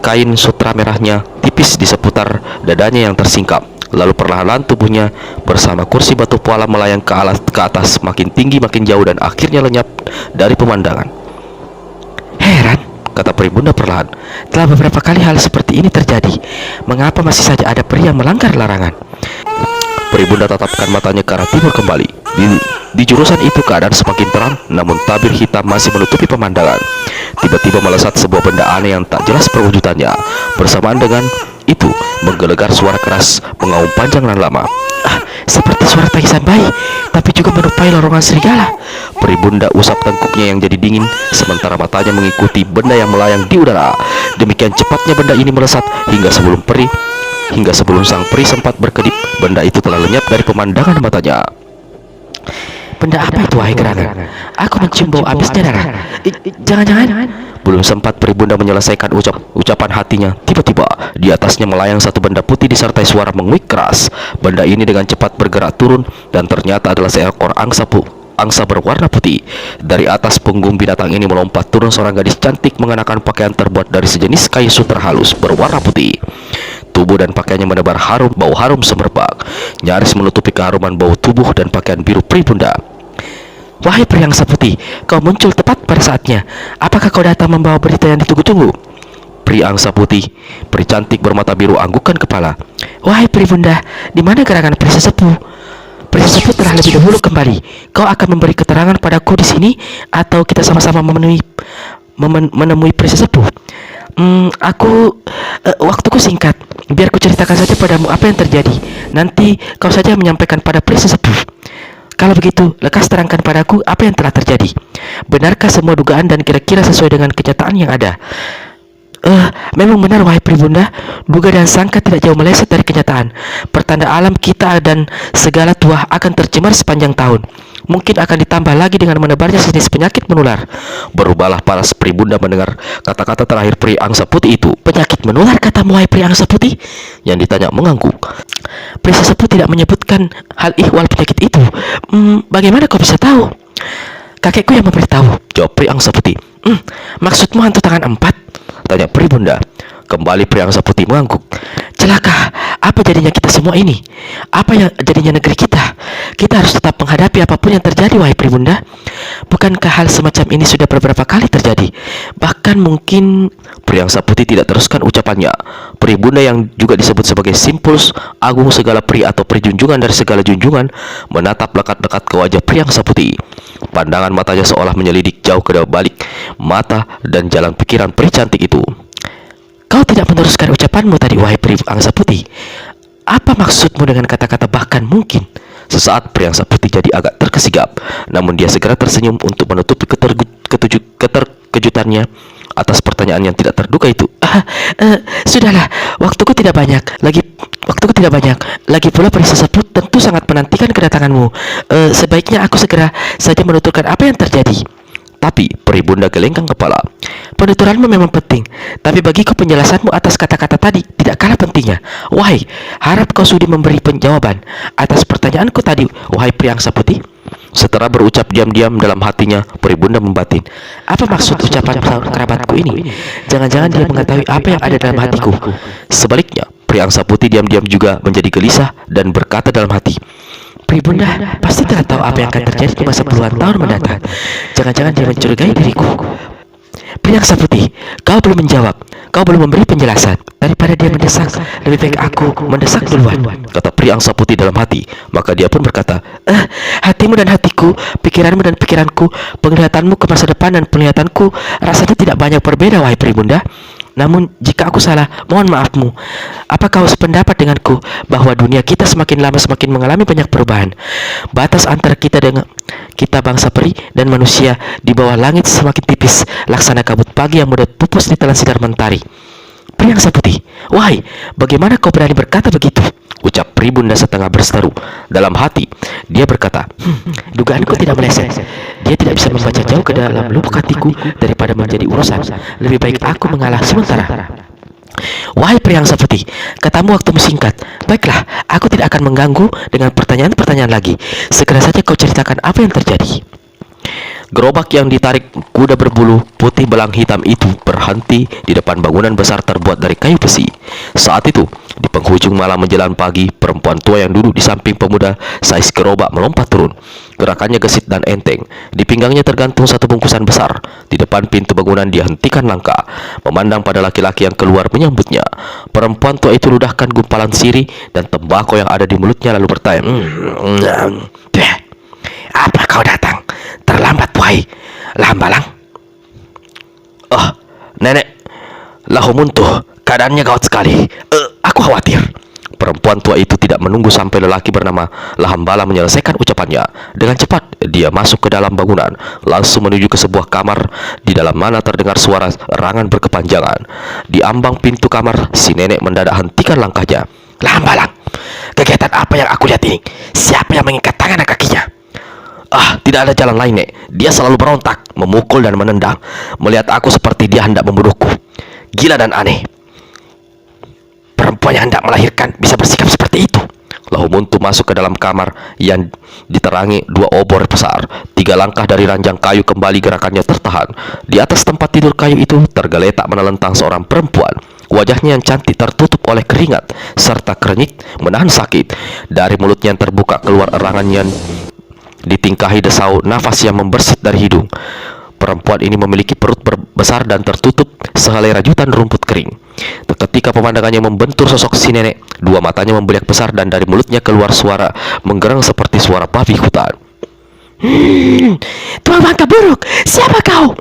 kain sutra merahnya tipis di seputar dadanya yang tersingkap. Lalu perlahan tubuhnya bersama kursi batu puala melayang ke atas, makin tinggi makin jauh dan akhirnya lenyap dari pemandangan. Heran, Kata peribunda perlahan. telah beberapa kali hal seperti ini terjadi. Mengapa masih saja ada peri yang melanggar larangan? Peribunda tatapkan matanya ke arah timur kembali. Di jurusan itu keadaan semakin terang, namun tabir hitam masih menutupi pemandangan. Tiba-tiba melesat sebuah benda aneh yang tak jelas perwujudannya. Bersamaan dengan itu, menggelegar suara keras, mengaum panjang dan lama. Seperti suara tangisan bayi, tapi juga menyerupai lorongan serigala. Peribunda usap tengkuknya yang jadi dingin, sementara matanya mengikuti benda yang melayang di udara. Demikian cepatnya benda ini melesat hingga sebelum sang peri sempat berkedip, benda itu telah lenyap dari pemandangan matanya. Benda apa itu, wahai gerangan? Aku mencium bau amisnya darah. Jangan-jangan. Belum sempat peribunda menyelesaikan ucapan hatinya, tiba-tiba di atasnya melayang satu benda putih disertai suara menguik keras. Benda ini dengan cepat bergerak turun dan ternyata adalah seekor angsa angsa berwarna putih. Dari atas punggung binatang ini melompat turun seorang gadis cantik mengenakan pakaian terbuat dari sejenis kayu sutra halus berwarna putih. Tubuh dan pakaiannya menebar harum, bau harum semerbak, nyaris menutupi keharuman bau tubuh dan pakaian biru Pribunda. Wahai pria angsa putih, kau muncul tepat pada saatnya. Apakah kau datang membawa berita yang ditunggu-tunggu? Pria angsa putih, peri cantik bermata biru anggukkan kepala. Wahai Pribunda, di mana gerangan pria sesepuh? Pria sesepuh telah lebih dahulu kembali. Kau akan memberi keterangan padaku di sini, atau kita sama-sama menemui pria sesepuh? Waktuku singkat. Biar ku ceritakan saja padamu apa yang terjadi. Nanti kau saja menyampaikan pada pria sesepuh. Kalau begitu, lekas terangkan padaku apa yang telah terjadi. Benarkah semua dugaan dan kira-kira sesuai dengan kenyataan yang ada? Memang benar wahai Pribunda, duga dan sangka tidak jauh meleset dari kenyataan. Pertanda alam kita dan segala tuah akan tercemar sepanjang tahun. Mungkin akan ditambah lagi dengan menebarnya sejenis penyakit menular. Berubahlah paras Pribunda mendengar kata-kata terakhir peri angsa putih itu. Penyakit menular katamu wahai pria angsa putih? Yang ditanya mengangguk. Pria sesepuh tidak menyebutkan hal ihwal penyakit itu. Bagaimana kau bisa tahu? Kakekku yang memberitahu, Jawab peri angsa putih. Maksudmu hantu tangan empat? Tanya Pribunda. Kembali peri angsa putih mengangguk. Celaka, apa jadinya kita semua ini? Apa yang jadinya negeri kita? Kita harus tetap menghadapi apapun yang terjadi wahai Pribunda. Bukankah hal semacam ini sudah beberapa kali terjadi? Bahkan mungkin... Peri angsa putih tidak teruskan ucapannya. Pribunda yang juga disebut sebagai Simpulus Agung segala peri atau peri junjungan dari segala junjungan menatap lekat-lekat ke wajah peri angsa putih. Pandangan matanya seolah menyelidik jauh ke balik mata dan jalan pikiran peri cantik itu. Kau tidak meneruskan ucapanmu tadi wahai peri angsa putih. Apa maksudmu dengan kata-kata bahkan mungkin? Sesaat peri angsa putih jadi agak terkesigap, namun dia segera tersenyum untuk menutupi keterkejutannya atas pertanyaan yang tidak terduga itu. Sudahlah, waktuku tidak banyak. Lagi pula peri sesepuh tentu sangat menantikan kedatanganmu. Sebaiknya aku segera saja menuturkan apa yang terjadi. Tapi Pribunda gelenggang kepala. Penuturanmu memang penting, tapi bagiku penjelasanmu atas kata-kata tadi tidak kalah pentingnya. Wahai, harap kau sudi memberi penjawaban atas pertanyaanku tadi, wahai pria angsa putih. Setelah berucap diam-diam dalam hatinya, Pribunda membatin. Apa maksud ucapan kerabatku ini? Jangan-jangan dia mengetahui apa yang ada dalam hatiku. Sebaliknya, pria angsa putih diam-diam juga menjadi gelisah dan berkata dalam hati. Pribunda pasti telah tahu apa yang akan terjadi di masa puluhan tahun mendatang. Jangan-jangan dia mencurigai diriku. Pria angsa putih, kau belum menjawab. Kau belum memberi penjelasan. Daripada dia mendesak, lebih baik aku mendesak duluan, Kata pria angsa putih dalam hati. Maka dia pun berkata, hatimu dan hatiku, pikiranmu dan pikiranku, penglihatanmu ke masa depan dan penglihatanku rasanya tidak banyak berbeda wahai Pribunda. Namun jika aku salah, mohon maafmu. Apa kau sependapat denganku bahwa dunia kita semakin lama semakin mengalami banyak perubahan? Batas antara kita dengan kita bangsa peri dan manusia di bawah langit semakin tipis, laksana kabut pagi yang mudah pupus di telan sinar mentari. Peri angsa putih, wahai, bagaimana kau berani berkata begitu? ucap Pribunda setengah berseteru. Dalam hati, dia berkata, dugaanku tidak meleset. Dia tidak bisa membaca jauh ke dalam lubuk hatiku daripada menjadi urusan. Lebih baik aku mengalah sementara. Wahai pria angsa putih, katamu waktumu singkat. Baiklah, aku tidak akan mengganggu dengan pertanyaan-pertanyaan lagi. Segera saja kau ceritakan apa yang terjadi. Gerobak yang ditarik kuda berbulu putih belang hitam itu berhenti di depan bangunan besar terbuat dari kayu besi. Saat itu, di penghujung malam menjelang pagi, perempuan tua yang duduk di samping pemuda sais gerobak melompat turun. Gerakannya gesit dan enteng. Di pinggangnya tergantung satu bungkusan besar. Di depan pintu bangunan dia hentikan langkah, memandang pada laki-laki yang keluar menyambutnya. Perempuan tua itu ludahkan gumpalan sirih dan tembakau yang ada di mulutnya lalu bertanya, apa kau datang? Terlambat, wahai Lambalang. Nenek, Lahomuntuh, keadaannya gawat sekali. Aku khawatir. Perempuan tua itu tidak menunggu sampai lelaki bernama Lahambala menyelesaikan ucapannya. Dengan cepat, dia masuk ke dalam bangunan, langsung menuju ke sebuah kamar di dalam mana terdengar suara erangan berkepanjangan. Di ambang pintu kamar, si nenek mendadak hentikan langkahnya. Lambalang, kegiatan apa yang aku lihat ini? Siapa yang mengikat tangan dan kakinya? Tidak ada jalan lain, Nek. Dia selalu berontak, memukul dan menendang. Melihat aku seperti dia hendak membunuhku. Gila dan aneh. Perempuan yang hendak melahirkan bisa bersikap seperti itu. Lahumuntu masuk ke dalam kamar yang diterangi dua obor besar. 3 langkah dari ranjang kayu kembali gerakannya tertahan. Di atas tempat tidur kayu itu tergeletak menelentang seorang perempuan. Wajahnya yang cantik tertutup oleh keringat serta kerenyit menahan sakit. Dari mulutnya yang terbuka keluar erangan yang ditingkahi desau nafas yang membersit dari hidung. Perempuan ini memiliki perut besar dan tertutup sehelai rajutan rumput kering. Ketika pemandangannya membentur sosok si nenek, 2 matanya membeliak besar dan dari mulutnya keluar suara menggerang seperti suara babi hutan. Tuan Bangka Buruk, siapa kau?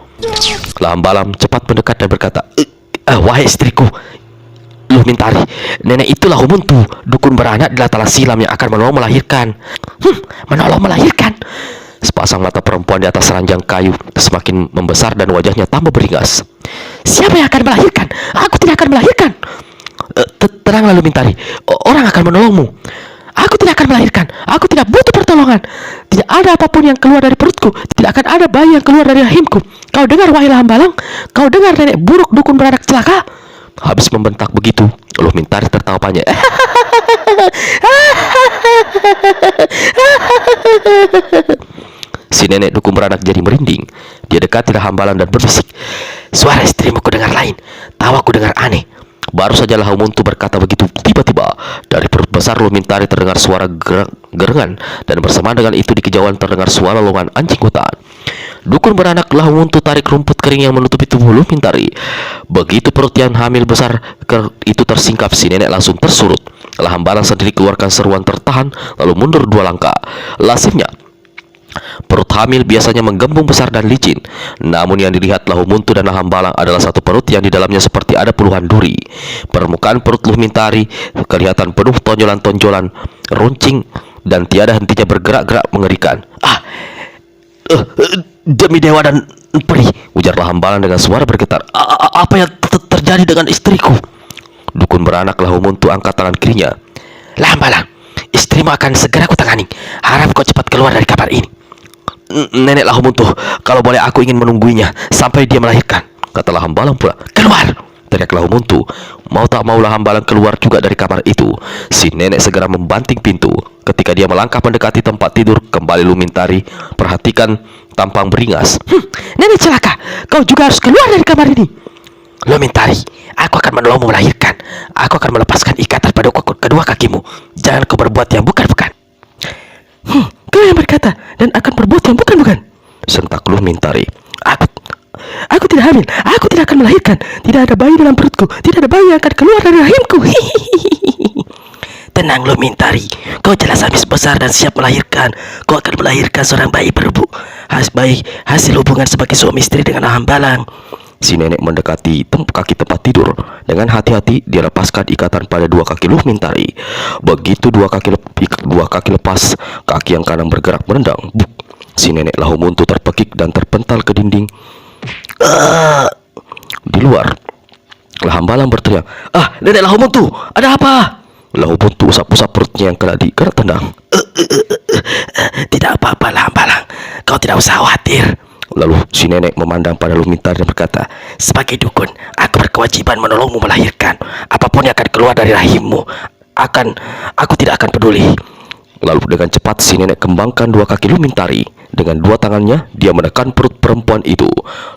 Lambalam cepat mendekat dan berkata, wahai istriku, Luh Mintari, nenek itulah Humuntu, dukun beranak di Latala Silam yang akan menolong melahirkan. Menolong melahirkan? Sepasang mata perempuan di atas ranjang kayu semakin membesar dan wajahnya tambah beringas. Siapa yang akan melahirkan? Aku tidak akan melahirkan. Tenang lalu Mintari, orang akan menolongmu. Aku tidak akan melahirkan. Aku tidak butuh pertolongan. Tidak ada apapun yang keluar dari perutku. Tidak akan ada bayi yang keluar dari rahimku. Kau dengar wahai Lambalang? Kau dengar nenek buruk dukun beranak celaka? Habis membentak begitu, Luh Mintari tertawa panjang. Si nenek dukun beranak jadi merinding. Dia dekati Hambalang dan berbisik, Suara istrimu ku dengar lain. Tawa ku dengar aneh. Baru saja Lahumuntu berkata begitu, tiba-tiba dari perut besar Luh Mintari terdengar suara gerengan, dan bersamaan dengan itu di kejauhan terdengar suara lolongan anjing hutan. Dukun beranak Lahumuntu tarik rumput kering yang menutupi tubuh Luh Mintari. Begitu perut yang hamil besar itu tersingkap, si nenek langsung tersurut. Hambalang sendiri keluarkan seruan tertahan, lalu mundur 2 langkah. Lazimnya perut hamil biasanya menggembung besar dan licin. Namun yang dilihat Lahumuntu dan Hambalang adalah satu perut yang di dalamnya seperti ada puluhan duri. Permukaan perut Luh Mintari kelihatan penuh tonjolan-tonjolan, runcing, dan tiada hentinya bergerak-gerak mengerikan. Demi dewa dan peri, ujarlah Hambalang dengan suara bergetar. Apa yang terjadi dengan istriku? Dukun beranak Lahumuntu angkat tangan kirinya. Lambalang, istrimu akan segera kutangani. Harap kau cepat keluar dari kamar ini. Nenek Lahumuntu, kalau boleh aku ingin menungguinya sampai dia melahirkan, katalah Hambalang pula. Keluar! Teriak Lahumuntu. Mau tak maulah Hambalang keluar juga dari kamar itu. Si nenek segera membanting pintu. Ketika dia melangkah mendekati tempat tidur, kembali Luh Mintari perhatikan tampang beringas. Nenek celaka, kau juga harus keluar dari kamar ini. Luh Mintari, aku akan menolongmu melahirkan. Aku akan melepaskan ikatan pada kedua kakimu. Jangan kau berbuat yang bukan-bukan. Kau yang berkata dan akan berbuat yang bukan-bukan, sentak Luh Mintari. Aku tidak hamil. Aku tidak akan melahirkan. Tidak ada bayi dalam perutku. Tidak ada bayi yang akan keluar dari rahimku. Tenang Luh Mintari, kau jelas habis besar dan siap melahirkan. Kau akan melahirkan seorang bayi berbu. Hasil hubungan sebagai suami istri dengan Hambalang. Si nenek mendekati kaki tempat tidur. Dengan hati-hati dia lepaskan ikatan pada 2 kaki Luh Mintari. Begitu 2 kaki lepas, kaki yang kanan bergerak menendang. Buk. Si nenek Lahumuntu terpekik dan terpental ke dinding. Di luar, Hambalang berteriak, nenek Lahumuntu, ada apa? Lahumuntu usap-usap perutnya yang kena dikerat tendang. Tidak apa-apa Hambalang, kau tidak usah khawatir. Lalu si nenek memandang pada Luh Mintari dan berkata, sebagai dukun, aku berkewajiban menolongmu melahirkan. Apapun yang akan keluar dari rahimmu, aku tidak akan peduli. Lalu dengan cepat si nenek kembangkan 2 kaki Luh Mintari. Dengan 2 tangannya dia menekan perut perempuan itu.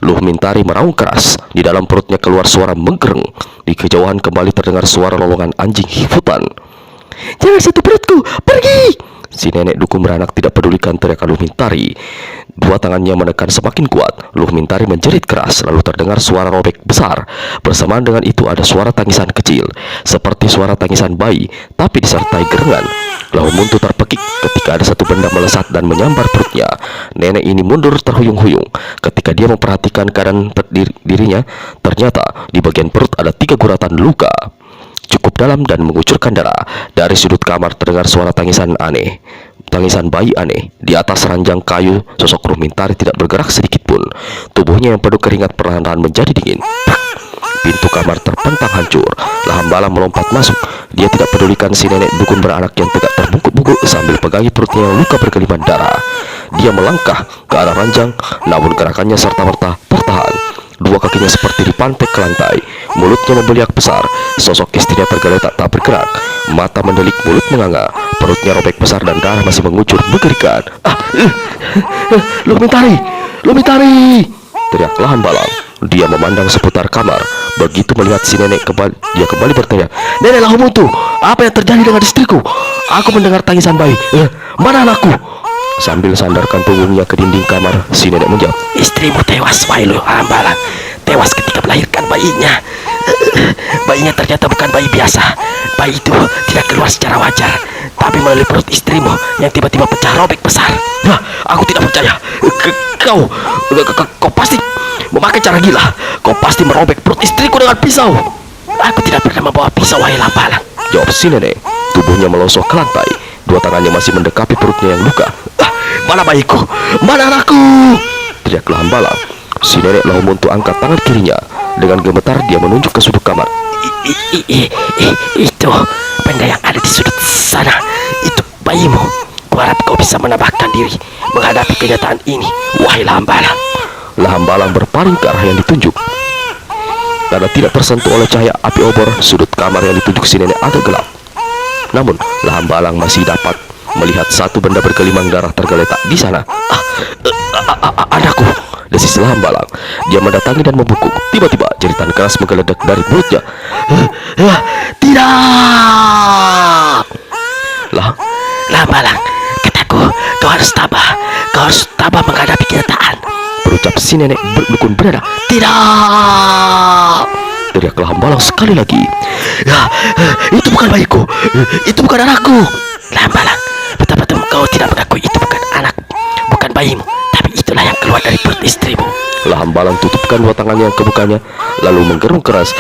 Luh Mintari meraung keras. Di dalam perutnya keluar suara menggereng. Di kejauhan kembali terdengar suara lolongan anjing hifutan. Jangan sentuh perutku, pergi! Si nenek dukun beranak tidak pedulikan teriakan Luh Mintari. 2 tangannya menekan semakin kuat. Luh Mintari menjerit keras. Lalu terdengar suara robek besar. Bersamaan dengan itu ada suara tangisan kecil, seperti suara tangisan bayi, tapi disertai gerengan. Lahumuntu terpekik ketika ada satu benda melesat dan menyambar perutnya. Nenek ini mundur terhuyung-huyung. Ketika dia memperhatikan keadaan dirinya, ternyata di bagian perut ada 3 guratan luka cukup dalam dan mengucurkan darah. Dari sudut kamar terdengar suara tangisan aneh, tangisan bayi aneh. Di atas ranjang kayu, sosok Luh Mintari tidak bergerak sedikit pun. Tubuhnya yang penuh keringat perlahan-lahan menjadi dingin. Pintu kamar terpentang hancur. Hambalang melompat masuk. Dia tidak pedulikan si nenek dukun beranak yang tegak terbungkuk-bungkuk sambil pegangi perutnya yang luka berkeliman darah. Dia melangkah ke arah ranjang, namun gerakannya serta-merta tertahan. 2 kakinya seperti dipantek ke lantai. Mulutnya membeliak besar. Sosok istrinya tergeletak tak bergerak. Mata mendelik, mulut menganga. Perutnya robek besar dan darah masih mengucur mengerikan. Lumitari! Teriaklah Hambalang. Dia memandang seputar kamar. Begitu melihat si nenek dia kembali bertanya, "Nenek Lahumuntu, apa yang terjadi dengan istriku? Aku mendengar tangisan bayi. Mana anakku?" Sambil sandarkan punggungnya ke dinding kamar, si nenek menjawab, Istrimu tewas, Wailu Hambalang. Tewas ketika melahirkan bayinya. Bayinya ternyata bukan bayi biasa. Bayi itu tidak keluar secara wajar, tapi melalui perut istrimu yang tiba-tiba pecah robek besar. "Nah, aku tidak percaya. Kau pasti memakai cara gila. Kau pasti merobek perut istriku dengan pisau." Aku tidak pernah membawa pisau, Wailu Hambalang. Jawab si nenek. Tubuhnya melosok ke lantai. Dua tangannya masih mendekapi perutnya yang luka. "Mana bayiku? Mana anakku?" teriaklah Hambalang. Si nenek Lahumuntu angkat tangan kirinya. Dengan gemetar dia menunjuk ke sudut kamar. Itu benda yang ada di sudut sana. Itu bayimu. Kuharap kau bisa menambahkan diri menghadapi kenyataan ini, wahai Hambalang. Hambalang berpaling ke arah yang ditunjuk. Karena tidak tersentuh oleh cahaya api obor, sudut kamar yang ditunjuk si nenek agak gelap. Namun Hambalang masih dapat melihat satu benda bergelimang darah tergeletak di sana. "Anakku!" desis Hambalang. Dia mendatangi dan membungkuk. Tiba-tiba jeritan keras menggeledak dari mulutnya. "Tidak!" Hambalang, kataku, kau harus tabah. Kau harus tabah menghadapi kenyataan, berucap si nenek berdukun berada. "Tidak!" teriaklah Hambalang sekali lagi. Itu bukan bayiku. Itu bukan anakku." Hambalang, betul-betul kau tidak mengakui itu bukan anak, bukan bayimu, tapi itulah yang keluar dari perut istrimu. Hambalang tutupkan dua tangannya yang kebukanya, lalu menggerung keras.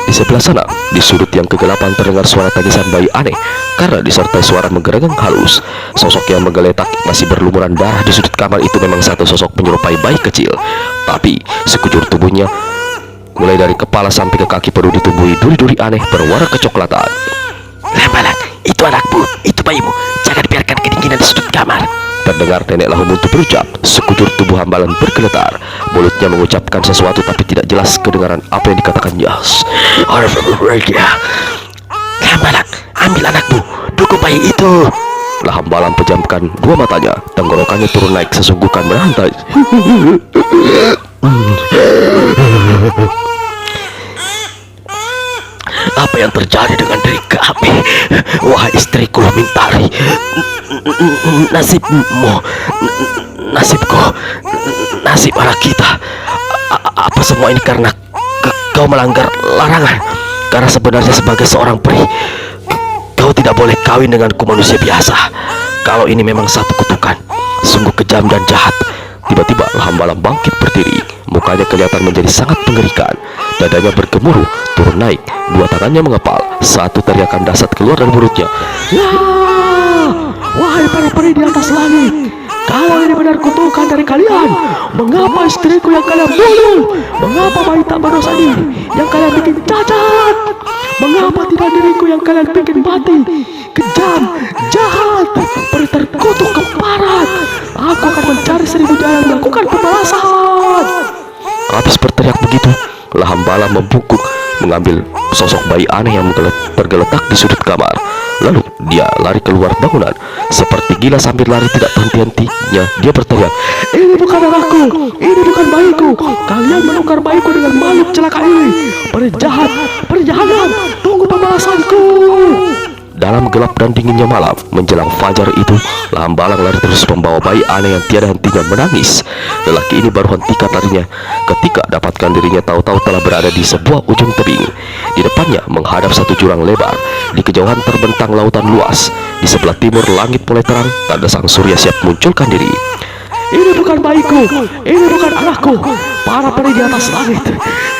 Di sebelah sana, di sudut yang kegelapan terdengar suara tangisan bayi aneh karena disertai suara menggerengang halus. Sosok yang menggeletak masih berlumuran darah di sudut kamar itu memang satu sosok menyerupai bayi kecil, tapi sekujur tubuhnya mulai dari kepala sampai ke kaki penuh ditumbuhi duri-duri aneh berwarna kecoklatan. Hambalang, itu anakmu, itu bayimu. Jangan biarkan kedinginan di sudut kamar. Terdengar nenek Lahumuntu berucap. Sekujur tubuh Hambalang bergeletar. Mulutnya mengucapkan sesuatu tapi tidak jelas kedengaran apa yang dikatakannya. Hambalang, ambil anakmu, dukung bayi itu. Hambalang pejamkan dua matanya. Tenggorokannya turun naik sesungguhkan menahan tangis. Apa yang terjadi dengan diri kami, wahai istriku Lumitari? Nasibku, nasib anak kita. Apa semua ini karena kau melanggar larangan? Karena sebenarnya sebagai seorang peri, kau tidak boleh kawin denganku manusia biasa. Kalau ini memang satu kutukan, sungguh kejam dan jahat. Tiba-tiba Hambalang bangkit berdiri. Mukanya kelihatan menjadi sangat mengerikan. Dadanya bergemuruh, turun naik. Dua tangannya mengepal. Satu teriakan dahsyat keluar dari mulutnya. Wahai para peri di atas langit, kalau ini benar kutukan dari kalian, mengapa istriku yang kalian bunuh? Mengapa bayi tak berdosa ini yang kalian bikin cacat? Mengapa tidak diriku yang kalian bikin mati? Kejam, jahat, peri terkutuk keparat. Aku akan mencari 1000 jalan melakukan pembalasan. Habis berteriak begitu, Hambalang membungkuk mengambil sosok bayi aneh yang tergeletak di sudut kamar. Lalu dia lari keluar bangunan seperti gila sambil lari tidak henti-hentinya. Dia berteriak, "Ini bukan anakku, ini bukan bayiku. Kalian menukar bayiku dengan makhluk celaka ini. Peri jahat, peri jahanam, tunggu pembalasanku." Dalam gelap dan dinginnya malam menjelang fajar itu, Hambalang lari terus membawa bayi aneh yang tiada hentinya menangis. Lelaki ini baru hentikan larinya ketika dapatkan dirinya tahu-tahu telah berada di sebuah ujung tebing. Di depannya menghadap satu jurang lebar. Di kejauhan terbentang lautan luas. Di sebelah timur langit mulai terang, tanda sang surya siap munculkan diri. "Ini bukan bayiku, ini bukan anakku. Para peri di atas langit,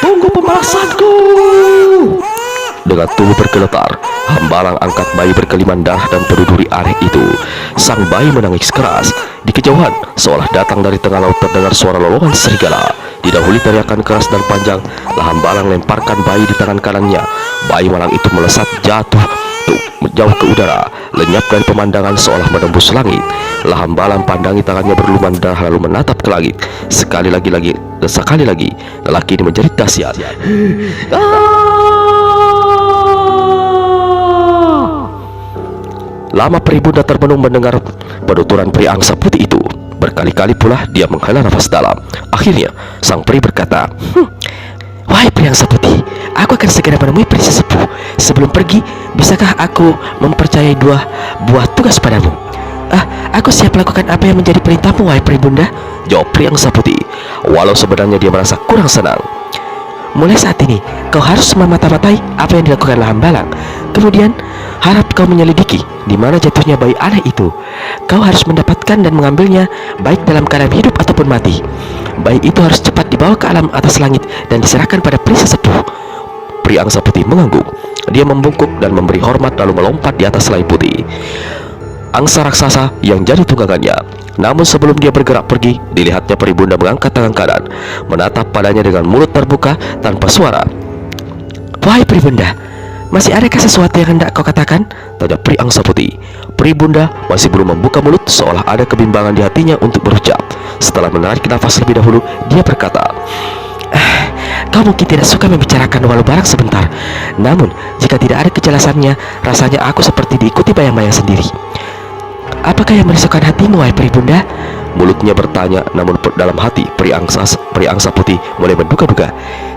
tunggu pembalasanku." Dengan tubuh bergeletar, Hambalang angkat bayi berkeliman darah dan berduri aneh itu. Sang bayi menangis keras. Di kejauhan, seolah datang dari tengah laut terdengar suara lolongan serigala. Didahului teriakan keras dan panjang, Hambalang lemparkan bayi di tangan kanannya. Bayi malang itu melesat jatuh jauh ke udara, lenyap dari pemandangan seolah menembus langit. Lahan pandangi tangannya berlumuran darah lalu menatap ke langit. Sekali lagi, lelaki ini menjerit dahsyat. Lama Peribunda termenung mendengar penuturan pria angsa putih itu. Berkali-kali pula dia menghela nafas dalam. Akhirnya sang peri berkata, Wahai pria angsa putih, aku akan segera menemui peri sesepuh. Sebelum pergi, bisakah aku mempercayai 2 buah tugas padamu? Aku siap lakukan apa yang menjadi perintahmu, wahai Peribunda. jawab pria angsa putih. Walau sebenarnya dia merasa kurang senang. Mulai saat ini, kau harus memata-matai apa yang dilakukan Lahambalang. Kemudian, harap kau menyelidiki di mana jatuhnya bayi aneh itu. Kau harus mendapatkan dan mengambilnya, baik dalam keadaan hidup ataupun mati. Bayi itu harus cepat dibawa ke alam atas langit dan diserahkan pada peri sesepuh. Pria angsa putih mengangguk. Dia membungkuk dan memberi hormat lalu melompat di atas selai putih. Angsa raksasa yang jadi tunggangannya. Namun sebelum dia bergerak pergi, dilihatnya Peribunda mengangkat tangan kanan, menatap padanya dengan mulut terbuka tanpa suara. Wahai Peribunda, masih adakah sesuatu yang hendak kau katakan? Tanya peri angsa putih. Peribunda masih belum membuka mulut seolah ada kebimbangan di hatinya untuk berucap. Setelah menarik nafas lebih dahulu, dia berkata, Kau mungkin tidak suka membicarakan walau barak sebentar. Namun, jika tidak ada kejelasannya, rasanya aku seperti diikuti bayang-bayang sendiri. Apakah yang merisaukan hatimu, wahai Peribunda? Mulutnya bertanya, namun dalam hati peri angsa putih mulai menduga-duga.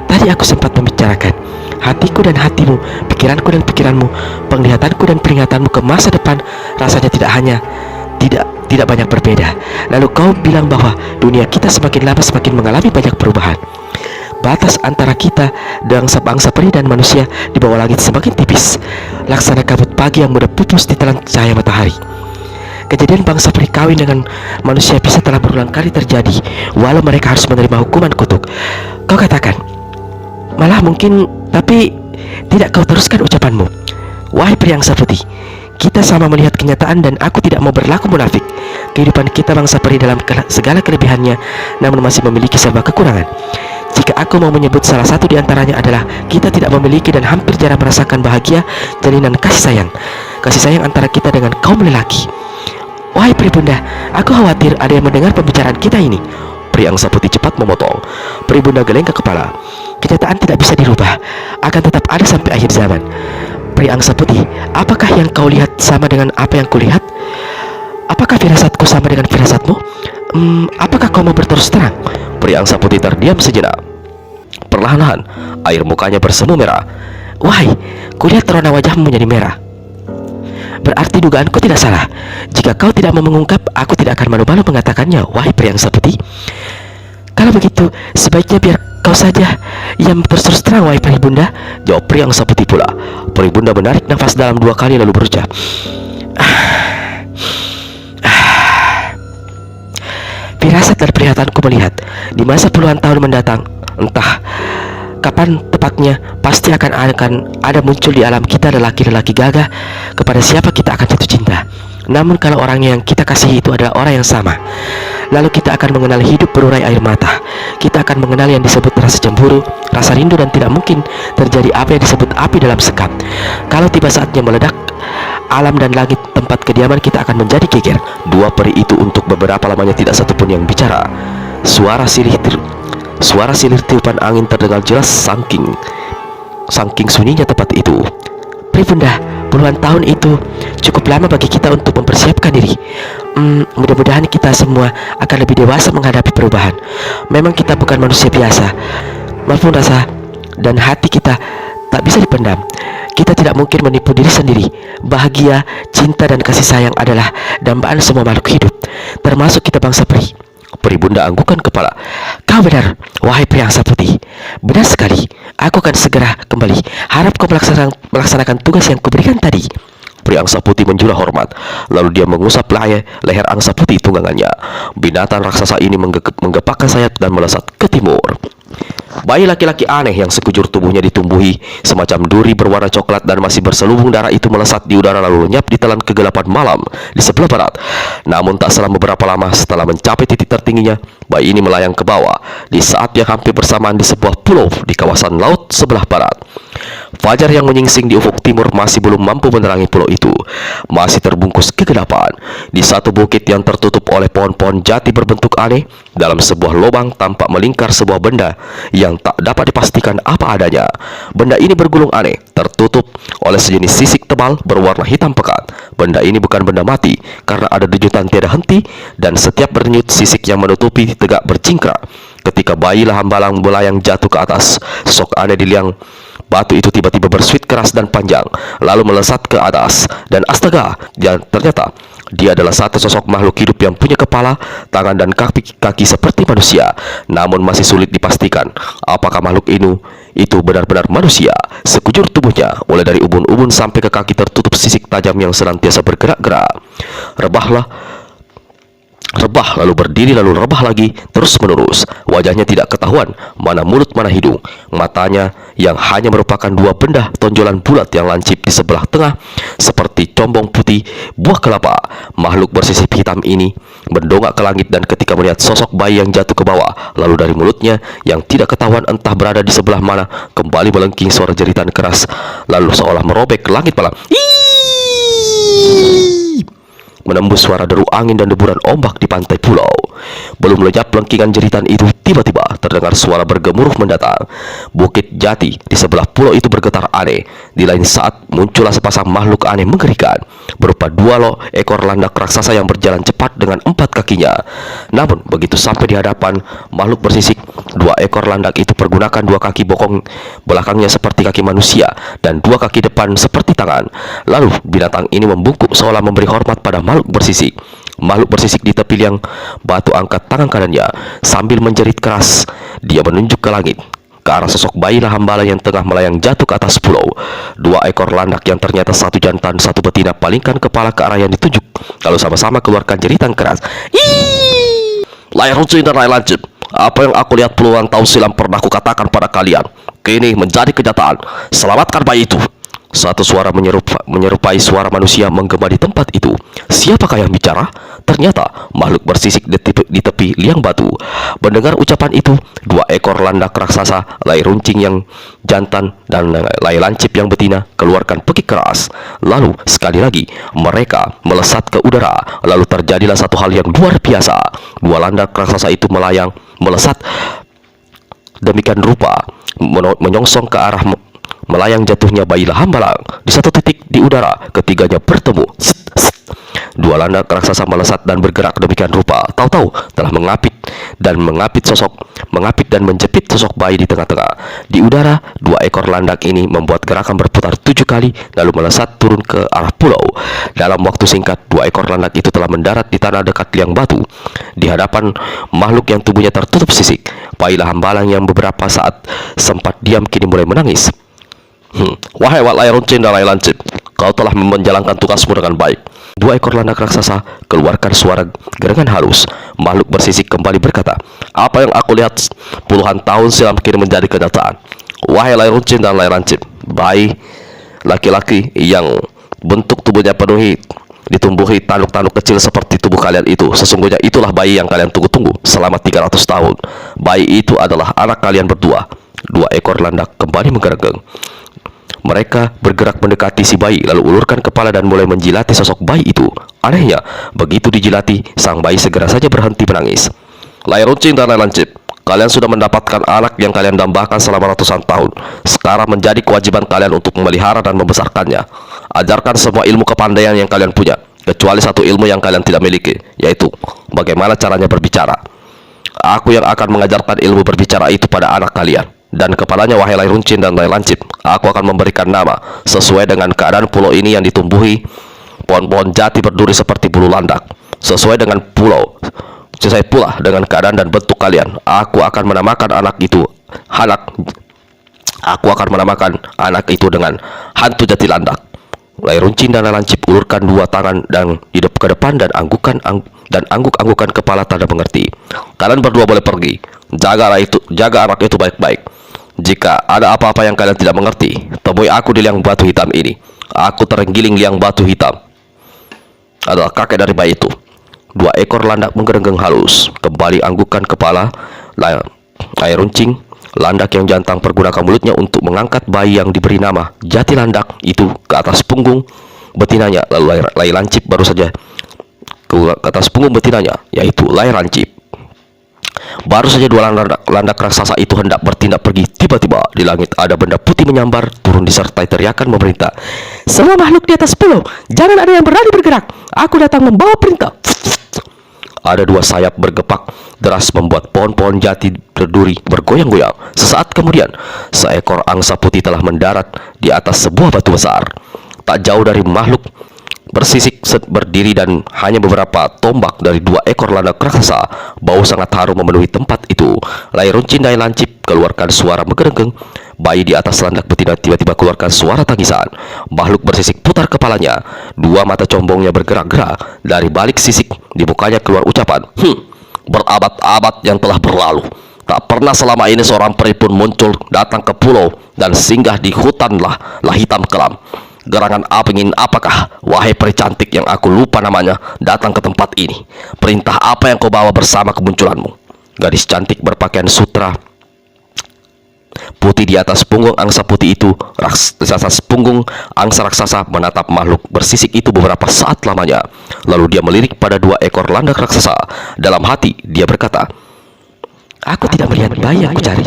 Tadi aku sempat membicarakan hatiku dan hatimu, pikiranku dan pikiranmu, penglihatanku dan peringatanmu ke masa depan rasanya tidak banyak berbeda. Lalu kau bilang bahwa dunia kita semakin lama semakin mengalami banyak perubahan. Batas antara kita dengan bangsa peri dan manusia di bawah langit semakin tipis, laksana kabut pagi yang mudah pupus ditelan cahaya matahari. Kejadian bangsa peri kawin dengan manusia bisa telah berulang kali terjadi, walau mereka harus menerima hukuman kutuk. Kau katakan, malah mungkin, tapi tidak kau teruskan ucapanmu. Wahai pria angsa putih, kita sama melihat kenyataan dan aku tidak mau berlaku munafik. Kehidupan kita bangsa peri dalam segala kelebihannya, namun masih memiliki serba kekurangan. Jika aku mau menyebut salah satu di antaranya adalah kita tidak memiliki dan hampir jarang merasakan bahagia jalinan kasih sayang. Kasih sayang antara kita dengan kaum lelaki. Wahai Peribunda, aku khawatir ada yang mendengar pembicaraan kita ini. Peri angsa putih cepat memotong. Peribunda gelengkan kepala. Kenyataan tidak bisa dirubah, akan tetap ada sampai akhir zaman. Peri angsa putih, apakah yang kau lihat sama dengan apa yang kulihat? Apakah firasatku sama dengan firasatmu? Apakah kau mau berterus terang? Peri angsa putih terdiam sejenak. Perlahan-lahan, air mukanya bersemu merah. Wahai, kulihat rona wajahmu menjadi merah. Berarti dugaanku tidak salah. Jika kau tidak mau mengungkap, aku tidak akan malu-malu mengatakannya, wahai peri angsa putih. Kalau begitu, sebaiknya biar kau saja yang terus terang, wahai Peribunda. Jawab peri angsa putih pula. Peribunda menarik nafas dalam 2 kali lalu berucap, Firasat dan penglihatanku melihat di masa puluhan tahun mendatang, entah kapan tepatnya, pasti akan ada muncul di alam kita lelaki-lelaki gagah kepada siapa kita akan jatuh cinta. Namun kalau orangnya yang kita kasihi itu adalah orang yang sama, lalu kita akan mengenal hidup berurai air mata. Kita akan mengenal yang disebut rasa cemburu, rasa rindu, dan tidak mungkin terjadi apa yang disebut api dalam sekam. Kalau tiba saatnya meledak, alam dan langit tempat kediaman kita akan menjadi geger. 2 peri itu untuk beberapa lamanya tidak satupun yang bicara. Suara silih tiupan angin terdengar jelas saking sunyinya tempat itu. Peribunda, puluhan tahun itu cukup lama bagi kita untuk mempersiapkan diri. Mudah-mudahan kita semua akan lebih dewasa menghadapi perubahan. Memang kita bukan manusia biasa. Maupun rasa dan hati kita tak bisa dipendam. Kita tidak mungkin menipu diri sendiri. Bahagia, cinta, dan kasih sayang adalah dambaan semua makhluk hidup, termasuk kita bangsa peri. Peribunda anggukan kepala. Kau benar, wahai pria angsa putih. Benar sekali. Aku akan segera kembali. Harap kau melaksanakan tugas yang kuberikan tadi. Pria angsa putih menjula hormat. Lalu dia mengusap leher angsa putih tunggangannya. Binatang raksasa ini menggepakkan sayap dan melesat ke timur. Bayi laki-laki aneh yang sekujur tubuhnya ditumbuhi semacam duri berwarna coklat dan masih berselubung darah itu melesat di udara lalu lenyap ditelan kegelapan malam di sebelah barat. Namun tak selang beberapa lama setelah mencapai titik tertingginya, bayi ini melayang ke bawah di saat yang hampir bersamaan di sebuah pulau di kawasan laut sebelah barat. Fajar yang menyingsing di ufuk timur masih belum mampu menerangi pulau itu. Masih terbungkus kegelapan. Di satu bukit yang tertutup oleh pohon-pohon jati berbentuk aneh, dalam sebuah lubang tampak melingkar sebuah benda yang tak dapat dipastikan apa adanya. Benda ini bergulung aneh, tertutup oleh sejenis sisik tebal berwarna hitam pekat. Benda ini bukan benda mati, karena ada denyutan tiada henti, dan setiap berdenyut sisik yang menutupi tegak bercingkrak. Ketika bayi lahambalang melayang jatuh ke atas, sosok aneh di liang batu itu tiba-tiba bersuit keras dan panjang, lalu melesat ke atas. Dan astaga, ternyata dia adalah satu sosok makhluk hidup yang punya kepala, tangan dan kaki seperti manusia. Namun masih sulit dipastikan apakah makhluk itu benar-benar manusia. Sekujur tubuhnya, mulai dari ubun-ubun sampai ke kaki, tertutup sisik tajam yang senantiasa bergerak-gerak. Rebah lalu berdiri lalu rebah lagi, terus menerus. Wajahnya tidak ketahuan mana mulut mana hidung. Matanya yang hanya merupakan dua benda tonjolan bulat yang lancip di sebelah tengah seperti combong putih buah kelapa. Makhluk bersisip hitam ini mendongak ke langit, dan ketika melihat sosok bayi yang jatuh ke bawah, lalu dari mulutnya yang tidak ketahuan entah berada di sebelah mana kembali melengking suara jeritan keras, lalu seolah merobek ke langit malam. Menembus suara deru angin dan deburan ombak di pantai pulau. Belum lenyap lengkingan jeritan itu, tiba-tiba terdengar suara bergemuruh mendatang. Bukit jati di sebelah pulau itu bergetar aneh. Di lain saat muncullah sepasang makhluk aneh mengerikan, berupa dua ekor landak raksasa yang berjalan cepat dengan 4 kakinya. Namun begitu sampai di hadapan makhluk bersisik, dua ekor landak itu pergunakan dua kaki bokong belakangnya seperti kaki manusia dan dua kaki depan seperti tangan. Lalu binatang ini membungkuk seolah memberi hormat pada makhluk bersisik. Makhluk bersisik di tepi liang batu angkat tangan kanannya sambil menjerit keras. Dia menunjuk ke langit, ke arah sosok bayi lahambala yang tengah melayang jatuh ke atas pulau. Dua ekor landak yang ternyata satu jantan satu betina palingkan kepala ke arah yang ditunjuk, lalu sama-sama keluarkan jeritan keras. Layar runcing dan layar lancip, apa yang aku lihat puluhan tahun silam pernah aku katakan pada kalian, kini menjadi kenyataan. Selamatkan bayi itu. Satu suara menyerupai suara manusia menggema di tempat itu. Siapakah yang bicara? Ternyata makhluk bersisik di tepi liang batu. Mendengar ucapan itu, dua ekor landak raksasa, lay runcing yang jantan dan lay lancip yang betina, keluarkan pekik keras. Lalu sekali lagi mereka melesat ke udara. Lalu terjadilah satu hal yang luar biasa. Dua landak raksasa itu melesat demikian rupa menyongsong ke arah melayang jatuhnya bayi lahambala. Di satu titik di udara, ketiganya bertemu. Dua landak raksasa melesat dan bergerak demikian rupa, tahu-tahu telah mengapit dan menjepit sosok bayi di tengah-tengah. Di udara, dua ekor landak ini membuat gerakan berputar 7 kali, lalu melesat turun ke arah pulau. Dalam waktu singkat, dua ekor landak itu telah mendarat di tanah dekat liang batu. Di hadapan makhluk yang tubuhnya tertutup sisik, bayi lahambalang yang beberapa saat sempat diam kini mulai menangis. Wahai layar runcing dan layar lancip, kau telah menjalankan tugasmu dengan baik. Dua ekor landak raksasa keluarkan suara gerangan halus. Makhluk bersisik kembali berkata, apa yang aku lihat puluhan tahun silam kini menjadi kenyataan. Wahai layar runcing dan layar lancip, bayi laki-laki yang bentuk tubuhnya ditumbuhi tanduk-tanduk kecil seperti tubuh kalian itu, sesungguhnya itulah bayi yang kalian tunggu-tunggu selama 300 tahun. Bayi itu adalah anak kalian berdua. Dua ekor landak kembali menggerengeng. Mereka bergerak mendekati si bayi, lalu ulurkan kepala dan mulai menjilati sosok bayi itu. Anehnya, begitu dijilati, sang bayi segera saja berhenti menangis. Layar runcing dan layar lancip, kalian sudah mendapatkan anak yang kalian dambakan selama ratusan tahun. Sekarang menjadi kewajiban kalian untuk memelihara dan membesarkannya. Ajarkan semua ilmu kepandaian yang kalian punya, kecuali satu ilmu yang kalian tidak miliki, yaitu bagaimana caranya berbicara. Aku yang akan mengajarkan ilmu berbicara itu pada anak kalian. Dan kepadanya, wahai layar runcing dan layar lancip, aku akan memberikan nama sesuai dengan keadaan pulau ini yang ditumbuhi pohon-pohon jati berduri seperti bulu landak. Sesuai pula dengan keadaan dan bentuk kalian, aku akan menamakan anak itu dengan hantu jati landak. Layar runcing dan layar lancip ulurkan dua tangan dan ke depan dan angguk-anggukan kepala tanda mengerti. Kalian berdua boleh pergi. Jaga anak itu baik-baik. Jika ada apa-apa yang kalian tidak mengerti, temui aku di liang batu hitam ini. Aku terenggiling liang batu hitam adalah kakek dari bayi itu. Dua ekor landak menggerenggeng halus, kembali anggukkan kepala. Layar runcing Landak yang jantan pergunakan mulutnya untuk mengangkat bayi yang diberi nama Jati Landak itu ke atas punggung betinanya, lalu Lai Lancip baru saja ke atas punggung betinanya, yaitu Lai Lancip. Baru saja dua landak raksasa itu hendak bertindak pergi, tiba-tiba di langit ada benda putih menyambar turun disertai teriakan memerintah. Semua makhluk di atas pulau, jangan ada yang berani bergerak. Aku datang membawa perintah. Ada dua sayap bergepak deras membuat pohon-pohon jati berduri bergoyang-goyang. Sesaat kemudian, seekor angsa putih telah mendarat di atas sebuah batu besar. Tak jauh dari makhluk bersisik berdiri dan hanya beberapa tombak dari dua ekor landak raksasa. Bau sangat harum memenuhi tempat itu. Lai Runcin dan Lancip keluarkan suara menggerengeng. Bayi di atas landak betina tiba-tiba keluarkan suara tangisan. Makhluk bersisik putar kepalanya. Dua mata combongnya bergerak-gerak. Dari balik sisik di mukanya keluar ucapan, berabad-abad yang telah berlalu, tak pernah selama ini seorang peri pun muncul datang ke pulau dan singgah di hutan lah hitam kelam. Gerangan ingin apakah, wahai peri cantik yang aku lupa namanya, datang ke tempat ini? Perintah apa yang kau bawa bersama kemunculanmu? Gadis cantik berpakaian sutra putih di atas punggung angsa putih itu, atas punggung angsa raksasa menatap makhluk bersisik itu beberapa saat lamanya. Lalu dia melirik pada dua ekor landak raksasa. Dalam hati dia berkata, Aku tidak melihat bayi yang kucari,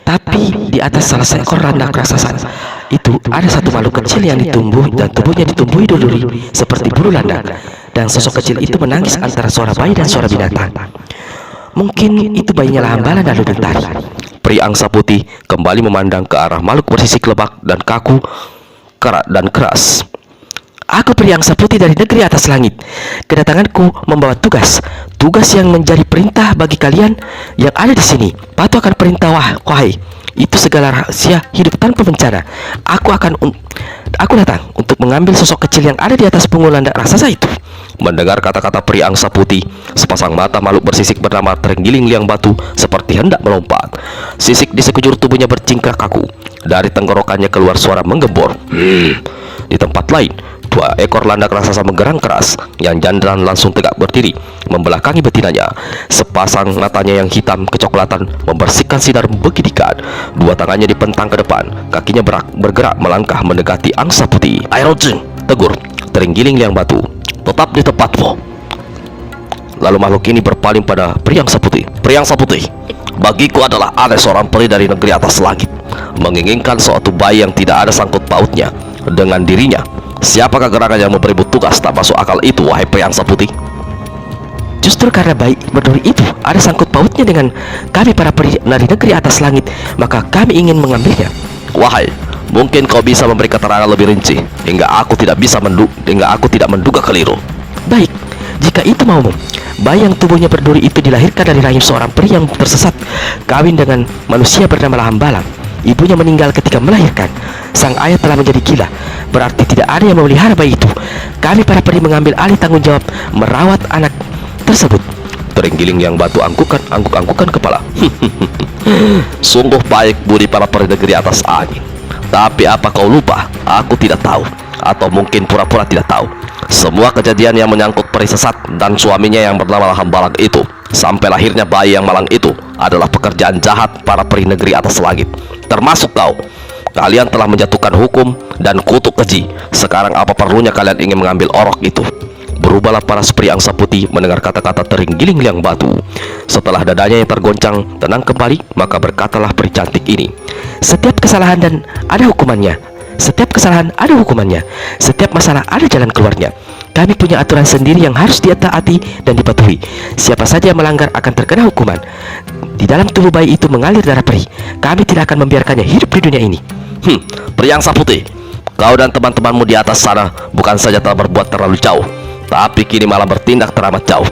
tapi di atas salah seekor landak raksasa itu ada satu makhluk kecil yang ditumbuh dan tubuhnya ditumbuhi duri seperti bulu landak. Dan sosok kecil itu menangis antara suara bayi dan suara binatang. Mungkin itu bayinya Lahambalan lalu bertari. Peri angsa putih kembali memandang ke arah makhluk bersisik lebak dan kaku dan keras. Aku peri angsa putih dari negeri atas langit. Kedatanganku membawa tugas yang menjadi perintah bagi kalian yang ada di sini. Patuh akan perintah wahai. Itu segala rahasia hidup tanpa bencana. Aku datang untuk mengambil sosok kecil yang ada di atas punggung landak raksasa itu. Mendengar kata-kata peri angsa putih, sepasang mata makhluk bersisik bernama Terenggiling Liang Batu seperti hendak melompat. Sisik di sekujur tubuhnya bercingkrang kaku. Dari tenggorokannya keluar suara menggembor. Di tempat lain, dua ekor landak raksasa menggerang keras. Yang jantan langsung tegak berdiri, membelakangi betinanya. Sepasang matanya yang hitam kecoklatan membersihkan sinar begitikan. Dua tangannya dipentang ke depan, kakinya bergerak melangkah mendekati angsa putih. "Airojin," tegur Terenggiling Liang Batu, "tetap di tempatmu." Lalu makhluk ini berpaling pada peri angsa putih. "Peri angsa putih, bagiku adalah ada seorang peri dari negeri atas langit menginginkan suatu bayi yang tidak ada sangkut pautnya dengan dirinya. Siapakah gerangan yang memberimu tugas tak masuk akal itu, wahai peri angsa putih?" Justru karena bayi berduri itu ada sangkut pautnya dengan kami para peri dari negeri atas langit, maka kami ingin mengambilnya. "Wahai, mungkin kau bisa memberi keterangan lebih rinci hingga aku tidak menduga keliru." Baik, jika itu maumu. Bayi yang tubuhnya berduri itu dilahirkan dari rahim seorang peri yang tersesat, kawin dengan manusia bernama Lahambalang. Ibunya meninggal ketika melahirkan. Sang ayah telah menjadi gila, berarti tidak ada yang memelihara bayi itu. Kami para peri mengambil alih tanggung jawab merawat anak tersebut. Terenggiling Yang Batu angguk-anggukan kepala. "Sungguh baik budi para peri negeri atas angin. Tapi apa kau lupa? Aku tidak tahu, atau mungkin pura-pura tidak tahu. Semua kejadian yang menyangkut peri sesat dan suaminya yang bernama Lahambalang itu, sampai lahirnya bayi yang malang itu, adalah pekerjaan jahat para peri negeri atas langit. Termasuk kau. Kalian telah menjatuhkan hukum dan kutuk keji. Sekarang apa perlunya kalian ingin mengambil orok itu?" Berubahlah paras peri angsa putih mendengar kata-kata Terenggiling Liang Batu. Setelah dadanya yang tergoncang tenang kembali, maka berkatalah peri cantik ini, Setiap kesalahan dan ada hukumannya. Setiap kesalahan ada hukumannya. Setiap masalah ada jalan keluarnya. Kami punya aturan sendiri yang harus ditaati dan dipatuhi. Siapa saja yang melanggar akan terkena hukuman. Di dalam tubuh bayi itu mengalir darah peri. Kami tidak akan membiarkannya hidup di dunia ini. Peri angsa putih, kau dan teman-temanmu di atas sana bukan saja telah berbuat terlalu jauh, tapi kini malah bertindak teramat jauh.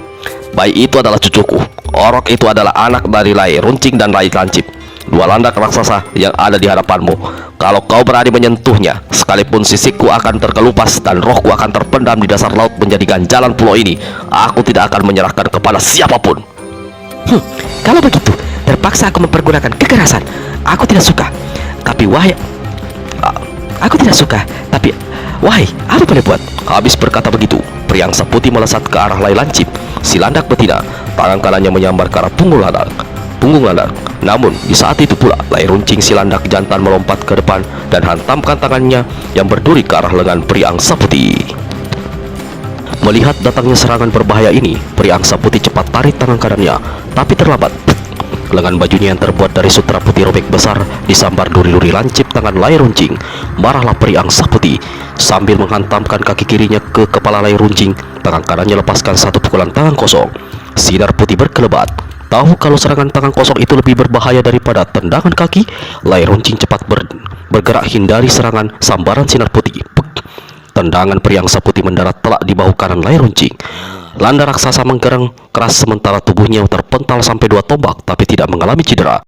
Bayi itu adalah cucuku. Orok itu adalah anak dari Lai Runcing dan Lai Lancip, dua landak raksasa yang ada di hadapanmu. Kalau kau berani menyentuhnya, sekalipun sisikku akan terkelupas dan rohku akan terpendam di dasar laut menjadi ganjalan pulau ini, aku tidak akan menyerahkan kepada siapapun. Kalau begitu, terpaksa aku mempergunakan kekerasan. Aku tidak suka. Tapi wahai, apa boleh buat? Habis berkata begitu, peri angsa putih melesat ke arah Lai Lancip, si landak betina. Tangan kanannya menyambar ke arah punggung punggung landak. Namun, di saat itu pula, Lai Runcing si landak jantan melompat ke depan dan hantamkan tangannya yang berduri ke arah lengan pria angsa putih. Melihat datangnya serangan berbahaya ini, pria angsa putih cepat tarik tangan kanannya, tapi terlambat. Lengan bajunya yang terbuat dari sutra putih robek besar disambar duri-duri lancip tangan Lai Runcing. Marahlah pria angsa putih sambil menghantamkan kaki kirinya ke kepala Lai Runcing. Tangan kanannya lepaskan satu pukulan tangan kosong. Sinar putih berkelebat. Tahu kalau serangan tangan kosong itu lebih berbahaya daripada tendangan kaki, Lai Runcing cepat bergerak hindari serangan sambaran sinar putih. Tendangan pria angsa putih mendarat telak di bahu kanan Lai Runcing. Landa raksasa menggerang keras sementara tubuhnya terpental sampai 2 tombak tapi tidak mengalami cedera.